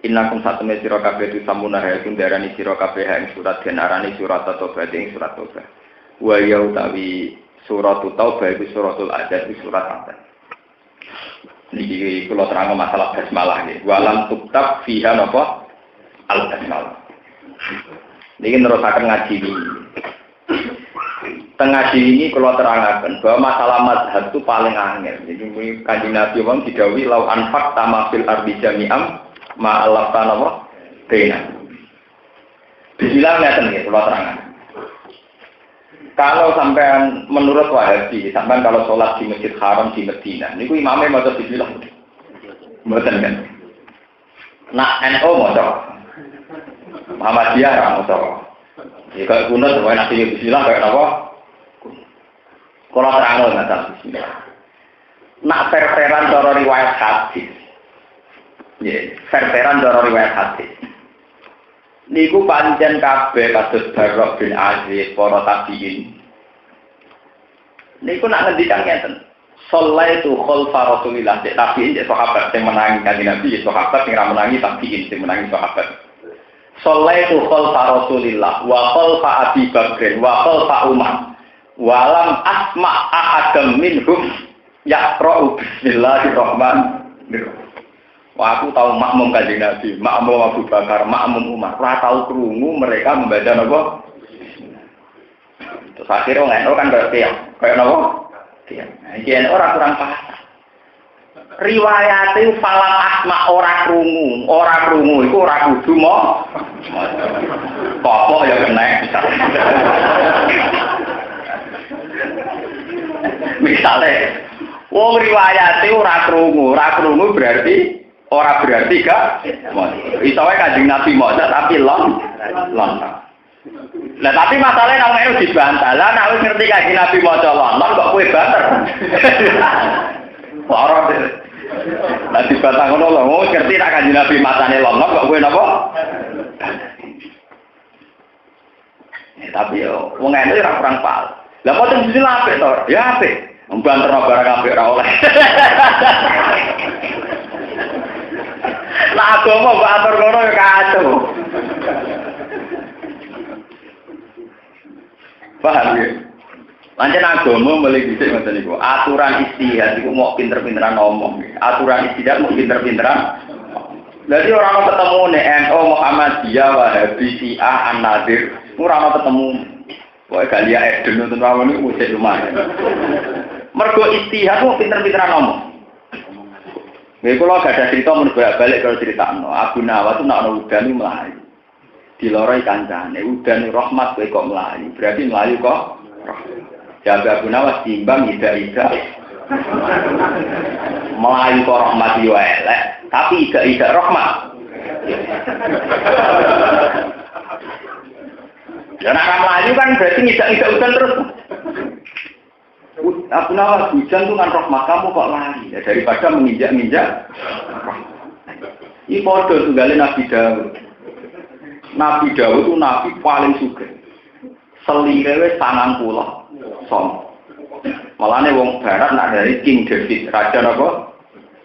Innakum satune sira kabeh tusammunha iku ndarani sira kabeh ing surat genarane surat Taubat ing surat Taubat. Wa ya utawi surat Taubat iku suratul Ahzab surat Ahzab. Niki kula terang masalah basmalah nggih. Walam tuktab fiha napa al-basmalah. Niki nerusaken ngaji ini. Tengah ini kula terangaken bahwa masalah mazhab itu paling angel. Jadi Kanjeng Nabi wong didhawuhi lau anfaq tamafil ardi jami'am ma Allah tanapa bena. Bismillah ngeten nggih kula terangaken. Kalau sampean menurut Wahabi, sampean kalau sholat di Masjid Haram di Madinah, niku imamnya maca bismillah. Mboten kan. Nah, NU maca. Muhammadiyah ra maca. Ya kaya kuno sesuai nasi bismillah kaya apa? Kalau terang maca bismillah. Nak verteran cara riwayat hadis. Nggih, verteran cara riwayat hadis. Niku pancen kabeh kados Barok bin Aziz para tabiin. Niku nak ngendikan ngeten. Sallaitu khalfa Rasulillah, tabiin cek sahabat sing menangi Kanjeng Nabi, sahabat sing ra menangi tabiin sing menangi sahabat. Sallaitu khalfa Rasulillah wa khalfa Abi Bakr wa khalfa Umar. Walam asma ahadam minhum yaqra'u bismillahirrahmanirrahim. Wah, aku tahu makmum Kanjeng Nabi, makmum Abu Bakar, makmum Umar. Lah tahu krungu mereka membaca napa? Terus akhirnya ngono kan kayak napa? Tiang. Iki ora kurang paham. Riwayate falam asma ora krungu iku ora kudu mo. Apa ya kena bisa. Misale wong riwayate ora krungu berarti ora berarti gak iso wae Kanjeng Nabi maca tapi lon. Lah tapi masalahnya nang ene dibantah. Lah nek wis ngerti Kanjeng Nabi maca lon kok kowe banter. Ora deh. Lah dibantah ngono lho, ngerti nek Kanjeng Nabi macane lon kok kowe napa? Tapi yo wong ene ora kurang paham. Lah kok mesti apik to? Ya apik. Mbanter barang apik ora oleh. Lah agama kok atur ngono ya kacau. Paham ya? Pancen agama mulai dhisik ngoten niku. Aturan istihad iku mau pinter-pinteran ngomong. Aturan istihad mau pinter-pinteran. Jadi orang ketemu nih NU Muhammadiyah Wahabi Syiah An-Nadir, ora ketemu. Pokoke galia Eden nonton wae niku wis lumayan. Mergo istihad mau pinter-pinteran ngomong. Nek kula gak ada cerita mun balik kalau critakno, Abu Nawas itu nak udan mlayu. Diloroi kancane, udan rahmat kowe kok mlayu. Berarti mlayu kok jaga Abu Nawas timbang ida-ida. Mlayu kok rahmat yo elek, tapi ida-ida rahmat. Ya nek mlayu kan berarti ida-ida udan terus. Abu Nawas hujan itu kan rahmat kamu kok lari ya, daripada menginjak-injak. Ini podo tunggalin Nabi Daud. Nabi Daud itu nabi paling sugih. Selire 90. Som. Malane wong barat nak dari King David, raja napa?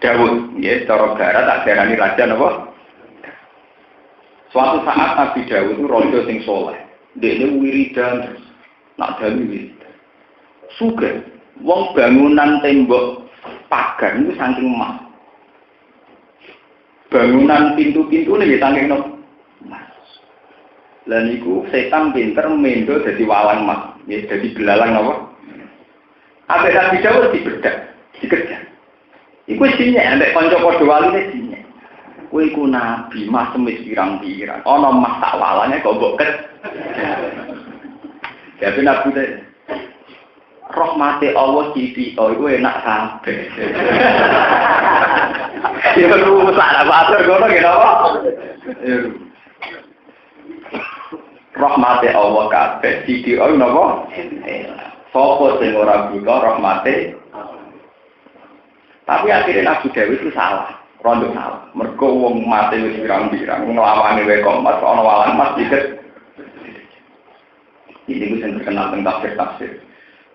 Daud. Nggih, cara barat tak darani raja napa? Suatu saat Nabi Daud itu raja sing saleh. Dekne wiridan nak dalu wiridan. Sugih. Wong bangunan tembok pagar itu saking emas. Bangunan pintu-pintu ini saking emas. Lan iku setan pinter mendo dadi walang emas, ya dadi belalang apa? Ambek Nabi Daud dibedak, dikejar. Iku sinyek ambek kanca padha waline sinyek. Kowe iku nabi, mas semis pirang-pirang. Ana emas sak walane kok mbok ket. Ya ben Nabi rahmate Allah cici, oh itu enak kabeh. Ya perlu masalah matur ngono nggih napa? Rahmate Allah kabeh cici oh napa? Sapa sing ora buta rahmate. Tapi akhirnya Nabi Daud itu salah, rondo salah. Mergo wong mate wis pirang-pirang nglawangi wae kok mas ana walang mas dikit. Ini sing terkenal teng tafsir.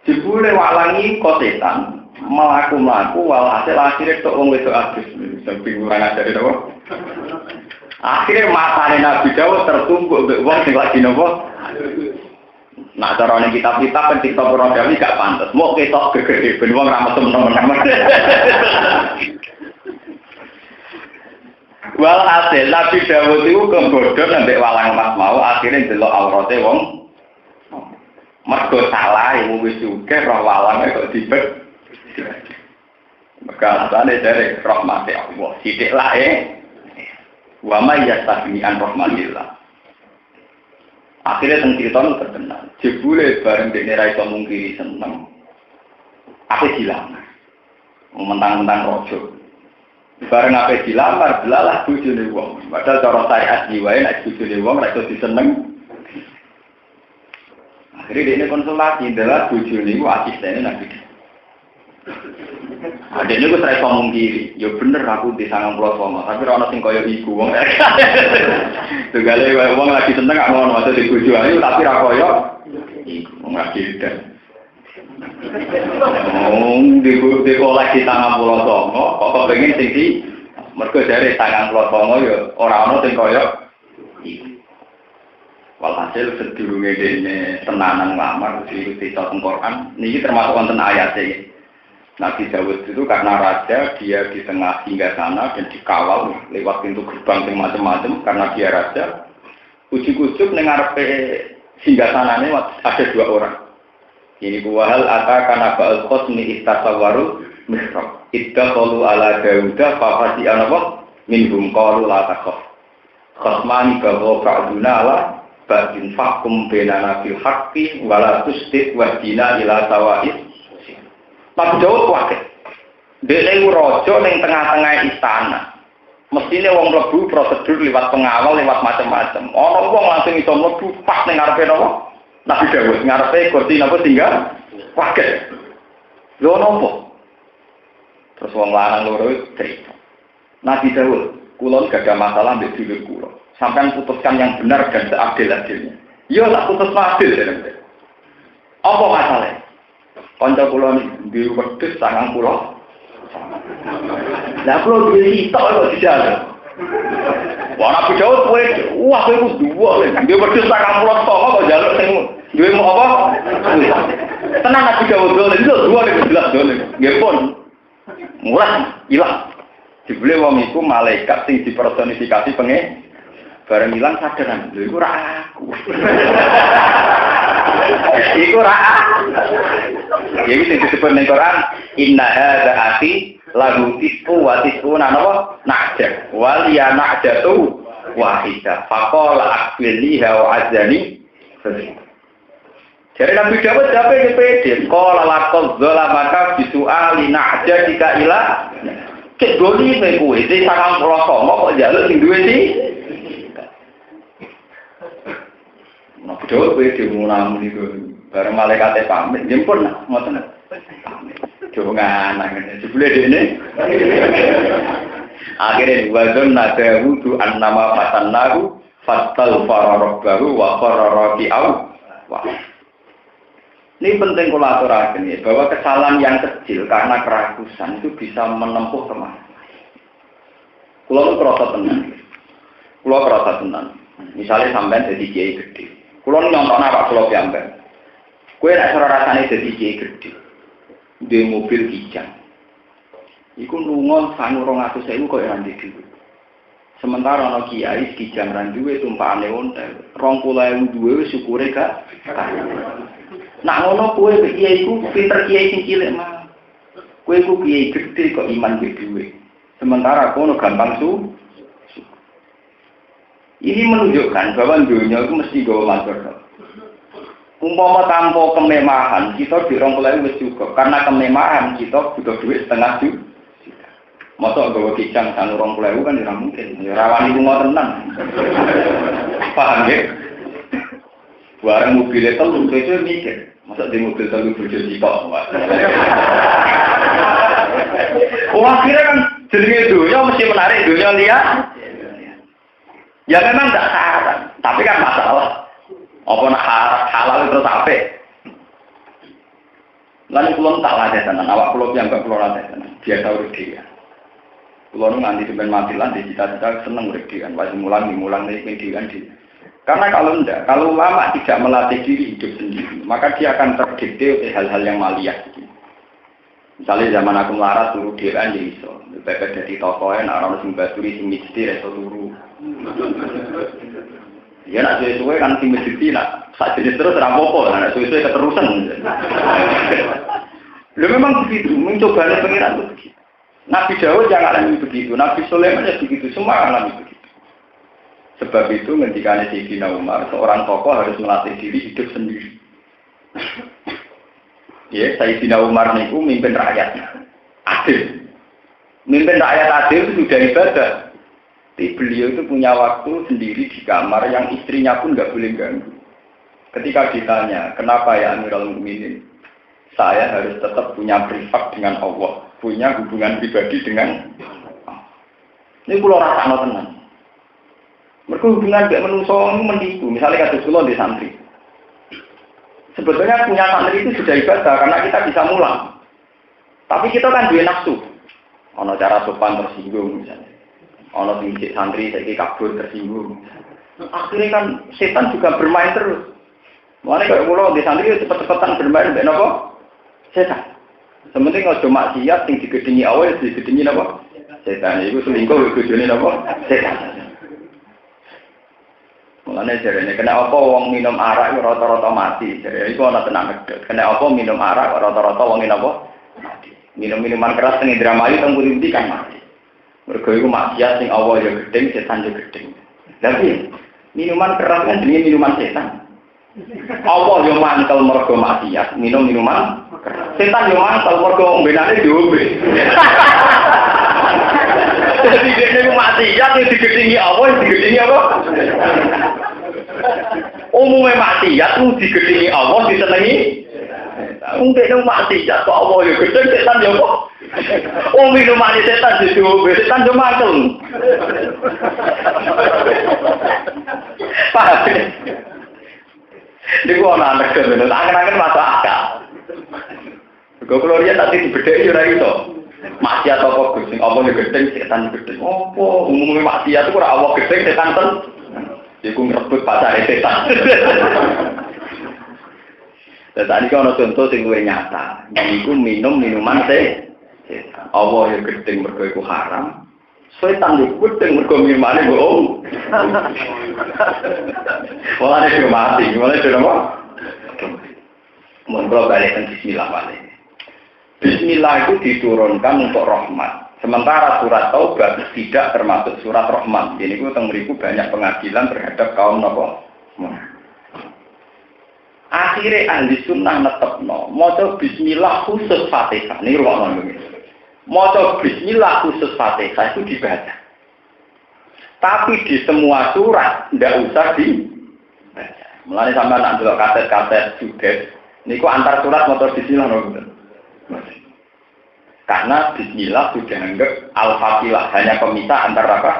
Jebule walangi kok setan mlaku-mlaku walhasil akhirnya tok wong wedok adus sampai kurang ajar itu. Akhirnya matane Nabi Daud tertumbuk mbek wong sing lagi napa? Nak carane kitab-kitab kan TikTok ora dadi gak pantes. Mau ketok gegere ben wong ra mesem-mesem. Walhasil Nabi Daud itu kebodhon ambek walang emas mau akhirnya delok aurate wong. Mergo salah ibu wis juga roh walange kok dibet. Maka asale dari rahmati Allah. Sithik lae wa may yastaghni an rahmatillah. Akhirnya teng cerita terkenal. Jebule bareng dekne ra iso mungkiri seneng. Ape dilamar. Mentang-mentang rojo. Bareng ape dilamar belalah bojone wong. Padahal cara syariat wae nek bojone wong ra iso diseneng. Akhirnya dia konsultasi, adalah bujuni itu asistennya Nabi. Ada ini aku serai ngomong kiri, ya bener aku di sangang pulau sama, tapi orang sing kaya iku wong. Segala wong lagi seneng gak mau masuk di buju ayu, tapi rakoyo iku wong lagi dan. Di koleksi sangang pulau sama, kok pengen sing mereka dari sangang pulau sama ya orang sing kaya iku. Walhasil sedurunge dene tenanan lamar di Al-Qur'an niki termasuk wonten ayate. Nabi Daud itu karena raja dia di tengah singgasana dan dikawal lewat pintu gerbang sing macam-macam karena dia raja. Ujug-ujug ning ngarepe singgasanane ada dua orang. Ini wahal kana ba'al qasmi istasawaru mihrab. Iddaqalu ala Dauda fa fasi'ana wa minhum qalu la takhaf. Khasmani bahwa ba'duna ala ba'din fakum benana fil haqqi wala tusdik wahdina ila sawa'id. Nabi Daud wae. Dene raja ning tengah-tengah istana. Mestine wong mlebu prosedur lewat pengawal lewat macam-macam. Ana wong langsung iso mlebu pas ning ngarepe napa? Nabi Daud ngarepe kursi napa tinggal? Wae. Lho napa? Terus wong lanang loro cerita. Nabi Daud, kula gak ada masalah mbek dulur kula. Sampai putuskan yang benar dan seadil-adilnya. Iya tak putus adil ya. Apa masalahnya? Kanca kula di wedhus 90. Lah kula duwe sitok kok dijalan. Wah Nabi Daud kowe wah kowe kudu duwe. Di wedhus 90 kok njaluk sing duwe mau apa? Tenang Nabi Daud dole itu dua nek jelas dole. Nggih pun. Murah ilang. Dibeli wong iku malaikat sing dipersonifikasi pengen bareng ilang sadaran, lho iku ra aku. Iku ra. Iki sing disebut ning Quran, inna hadza ati lahu tis'u wa tis'una napa? Na'jah. Wal ya na'jatu wahida. Faqala aqbilliha wa azani. Jadi Nabi Daud sampai pede, qala laqad zalamaka bisu'ali na'jatika ila kegoni kowe iki 90 kok njaluk sing duwe iki. Nabi Daud pede ngono niku. Bareng malaikat pamit, jemput ngoten. Coba anak ngene, jebule dekne. Akhire wadon nadahu tu annama fatannahu fastaghfara rabbahu wa qarra raki'au. Wah. Ini penting kalau aturaken ya, bahwa kesalahan yang kecil karena kerakusan itu bisa menempuh kemana. Kulo kerasa tenan. Misalnya sampean jadi kiai gede. Kulo nyontok apa kulo piyambak. Kue nek ora rasane jadi kiai gede. Di mobil kijang. Iku lunga 200.000 kok ora ndek. Sementara ana kiai kijang ra duwe tumpakane ontel. 20.000 duwe wis syukure gak. Nak ngono kowe kiai iku pinter kiai sing cilik mah. Kowe iku kiai gede kok iman duwe. Sementara kono gampang Ini menunjukkan bahwa dunia itu mesti gawa madhar. Umpama tanpa kemewahan kita di 20.000 wis cukup. Karena kemewahan kita butuh duit setengah juta. Masa gawa kijang 20.000 kan ora mungkin. Ya rawani lunga tenan. Paham ya? Barang mobilnya telu itu mikir. Masa di mobil telu bojo sitok. Akhirnya kan jenenge dunia mesti menarik dunia lihat. Ya memang tidak haram, tapi kan masalah. Apa nak halal terus apik. Lan kula tak latih tenan, awak kula yang gak kula latih tenan. Biasa urip dhewe. Kula nu nganti sampeyan mati lan cita-cita seneng urip dhewe, wis mulang nek dhewe. Karena kalau ulama tidak melatih diri hidup sendiri, maka dia akan terdikte oleh hal-hal yang maliyah. Misalnya zaman aku melarat turu dhewean ya iso. Bebek dadi tokoe nek ana sing baturi sing mesti iso turu. Ya nak suwe-suwe kan sing mesti nak sak jenis terus ora apa-apa, nek suwe-suwe keterusan. Lha memang begitu, mencobanya pengiran begitu. Nabi Daud yang alami begitu, Nabi Sulaiman ya begitu, semua alami begitu. Sebab itu ketika Sayyidina Umar, seorang tokoh harus melatih diri hidup sendiri. Ya, Sayyidina Umar niku mimpin rakyatnya. Adil. Mimpin rakyat adil itu sudah ibadah. Tapi beliau itu punya waktu sendiri di kamar yang istrinya pun nggak boleh ganggu. Ketika ditanya, kenapa ya Amirul Mukminin? Saya harus tetap punya privat dengan Allah, punya hubungan pribadi dengan Allah. Ini pulau rasa tenang. Mereka hubungan dengan manusia itu menipu. Misalnya kasus pulau di santri. Sebetulnya punya santri itu sudah ibadah karena kita bisa mulang. Tapi kita kan dua nafsu. Ono cara sopan tersinggung misalnya. Ono tinggi santri saiki kabur tersinggung. Akhirnya kan setan juga bermain terus. Mulane kalau pulau di santri cepet-cepetan bermain mbek napa? Setan. Sementing ojo maksiat sing digedhengi awal digedhengi napa? Setan. Iku selingkuh bojone napa? Setan. Mulane jarene kena apa wong minum arak rata-rata mati. Jare iku ana tenang medhot. Kena apa minum arak rata-rata wong napa? Mati. Minum-minuman keras sing Indramayu teng Purwiti kan mati. Mergo iku maksiat sing Allah ya gedeng, setan ya gedeng. Tapi minuman keras kan jenenge minuman setan. Allah yo mantel mergo maksiat, minum minuman keras. Setan yo mantel mergo ombenane diombe. Jadi dia maksiat yang digedingi Allah, digedingi apa? Umumnya maksiat itu digedingi Allah, disenangi. Mungkin itu maksiat, kok Allah ya gedeng, setan ya kok. Oh minuman setan diombe, setan yo mantel. Paham? Ini gua anak kebenaran, angen-angen masuk akal. Gua kalau dia tadi dibedai ora iso. Maksiat apa Gusti? Apa nek gedeng setan gedeng. Apa umumnya maksiat itu ora awak gedeng setan ten. Iku ngrebut pacare setan. Lah tadi kan ana contoh sing luwih nyata. Iku minum minuman setan. Allah ya gedeng mergo iku haram. Setan yo gedeng mergo minumane bohong. Wala nek mati, wala nek apa? Mun kula balik bismillah balik. Bismillah itu diturunkan untuk rahmat. Sementara surat Taubah tidak termasuk surat rahmat. Jadi itu tengriku banyak pengadilan terhadap kaum nopo. Akhirnya ahli sunnah netepno. Maca bismillah khusus Fatihah. Ini ruang ngomong. Maca bismillah khusus Fatihah itu dibaca. Tapi di semua surat tidak usah dibaca. Mulai sampai nak delok kaset-kaset sudah. Niku antar surat maca bismillah nopo. Karena bismillah sudah anggap al-fatihah hanya pemisah antara apa?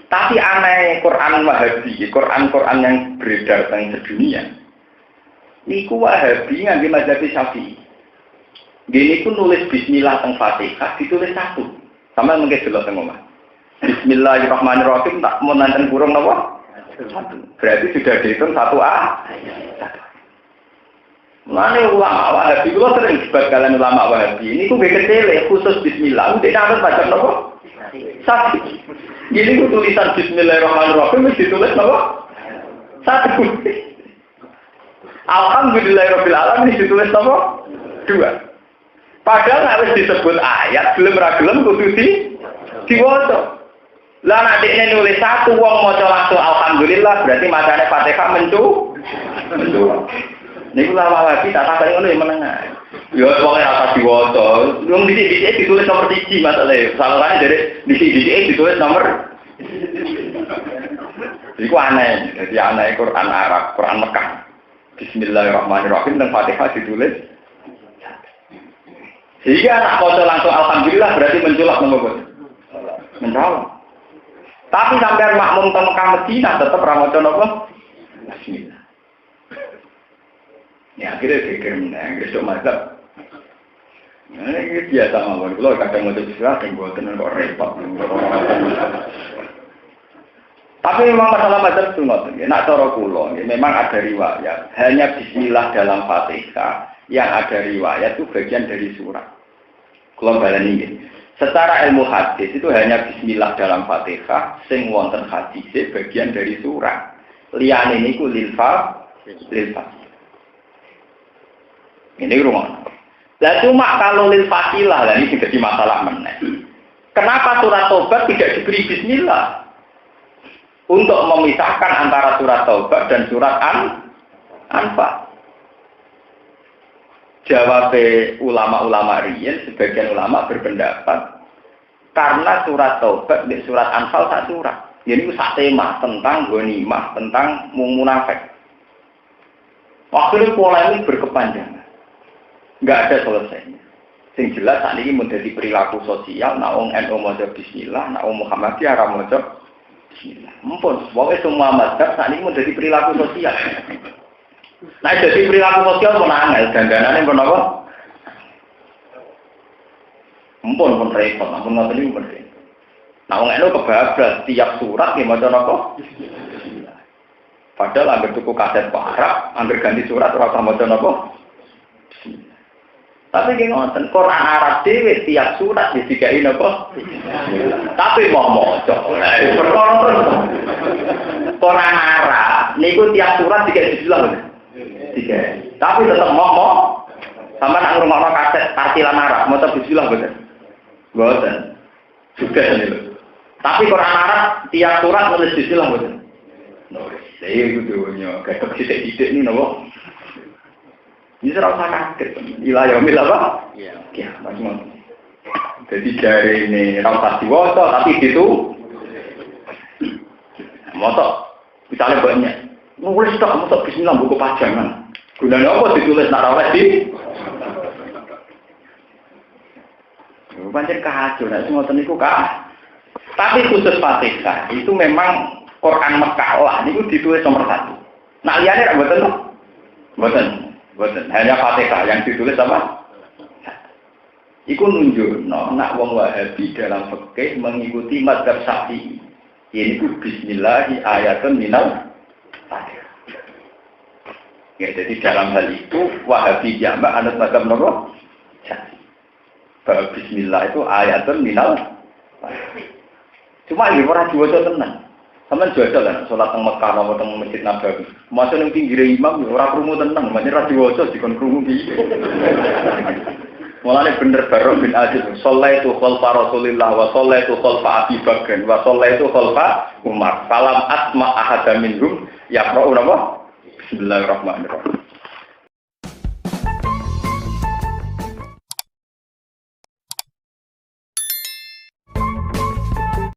Tapi aneh Quran Wahabi, Quran yang beredar di sedunia. Niku Wahabi ngangge mazhab Syafi'i. Gini ku nulis bismillah teng Fatihah ditulis satu. Sama mungkin delok teng omah. Bismillahirrahmanirrahim tak mau nanten kurung napa? Satu. Berarti sudah dihitung satu A. Mulane ulama Wahabi kula sering debat kalian ulama Wahabi. Ini ku kecil khusus bismillah. Udah nang macam napa? Satu. Gini ku tulisan bismillahirrahmanirrahim mesti ditulis napa? Satu. Alhamdulillahirabbil alamin ditulis napa? Dua. Padahal harus disebut ayat belum ra gelem kudu diwaca. Lah nek dekne nulis satu wong maca langsung alhamdulillah berarti macane Fatihah mencu. Niku lawak tak takoni ngono ya menengah. Ya wong ora diwaca. Wong dhisik-dhisik ditulis nomor 1 masalahe. Salahane dari dhisik-dhisik ditulis nomor. Iku aneh. Jadi aneh Quran Arab, Quran Mekah. Bismillahirrahmanirrahim dan Fatihah ditulis. Sehingga anak maca langsung alhamdulillah berarti menculak nomor. Menculak. Tapi sampai makmum ke Mekah Medina tetap ramoco nopo. Bismillah. Ya akhirnya pikir menang, besok mazhab. Ini biasa mawon. Kalau kadang mau bismillah, yang buatan kok repot. Tapi memang masalah mazhab itu nggak. Nak cara kula, memang ada riwayat. Hanya bismillah dalam Fatihah yang ada riwayat itu bagian dari surat. Kalau baleni ini. Secara ilmu hadis itu hanya bismillah dalam Fatihah sing wonten hadise bagian dari surat. Liyane niku lil fa. Ini rumah. Lah cuma kalau lil fasilah lah ini jadi masalah meneh. Kenapa surat Tobat tidak diberi bismillah? Untuk memisahkan antara surat Tobat dan surat Anfal. Jawab ulama-ulama riyen, sebagian ulama berpendapat karena surat Taubat dan surat Anfal sak surat. Jadi itu sak tema tentang ghanimah, tentang munafik. Akhirnya polemik berkepanjangan. Enggak ada selesainya. Sing jelas saat ini menjadi perilaku sosial, nak wong NU maca bismillah, nak wong Muhammadiyah ora maca bismillah. Mumpun, pokoke semua mazhab saat ini menjadi perilaku sosial. Nah, jadi perilaku sosial pun angel, dandanane pun apa? Pun repot, ampun ngoten niku pun repot. Nah, wong eno kebablas tiap surat ki maca napa? Padahal anggere tuku kaset Arab, anggere ganti surat ora usah maca napa? Tapi ki ngoten, Quran Arab dhewe tiap surat wis digawe napa? Tapi mau maca. Quran Arab niku tiap surat digawe bismillah. Tapi tetap mau sama nak ngurungokno kaset tartilan Arab, maca bismillah boten. Juga ini. Tapi Quran Arab tiap surat nulis bismillah boten. Nulis. Saya itu dunia kayak sithik-sithik ini napa? Ini ora usah kaget. Ila yaumil apa? Iya, macam. Jadi jare ini ora usah diwaca tapi itu moto misalnya banyak. Nulis tak masuk bismillah buku pajangan. Gunanya apa ditulis nak rawat di? Pancen kacau, nek ngoten niku kah. Tapi khusus Fatihah itu memang Quran Mekah lah niku ditulis nomor 1. Nak liyane ra mboten. Hanya Fatihah yang ditulis apa? Iku nunjukno nak wong Wahabi dalam fikih mengikuti mazhab Syafi'i. Ini ku bismillah ayatun minal Fatihah. Ya, jadi dalam hal itu Wahabi jamak anut mazhab nomor 1. Bismillah itu ayatun minal Fatihah. Cuma ini orang diwaca tenan. Sampeyan jajal kan salat teng Mekah apa teng Masjid Nabawi. Masa ning pinggire imam ora krungu tenan, makane ra diwaca dikon krungu piye. Mulane bener Barok bin Aziz, shallaitu khalfa Rasulillah wa shallaitu khalfa Abi Bakr wa shallaitu khalfa Umar. Falam asma ahada minhum yaqra'u napa? Bismillahirrahmanirrahim.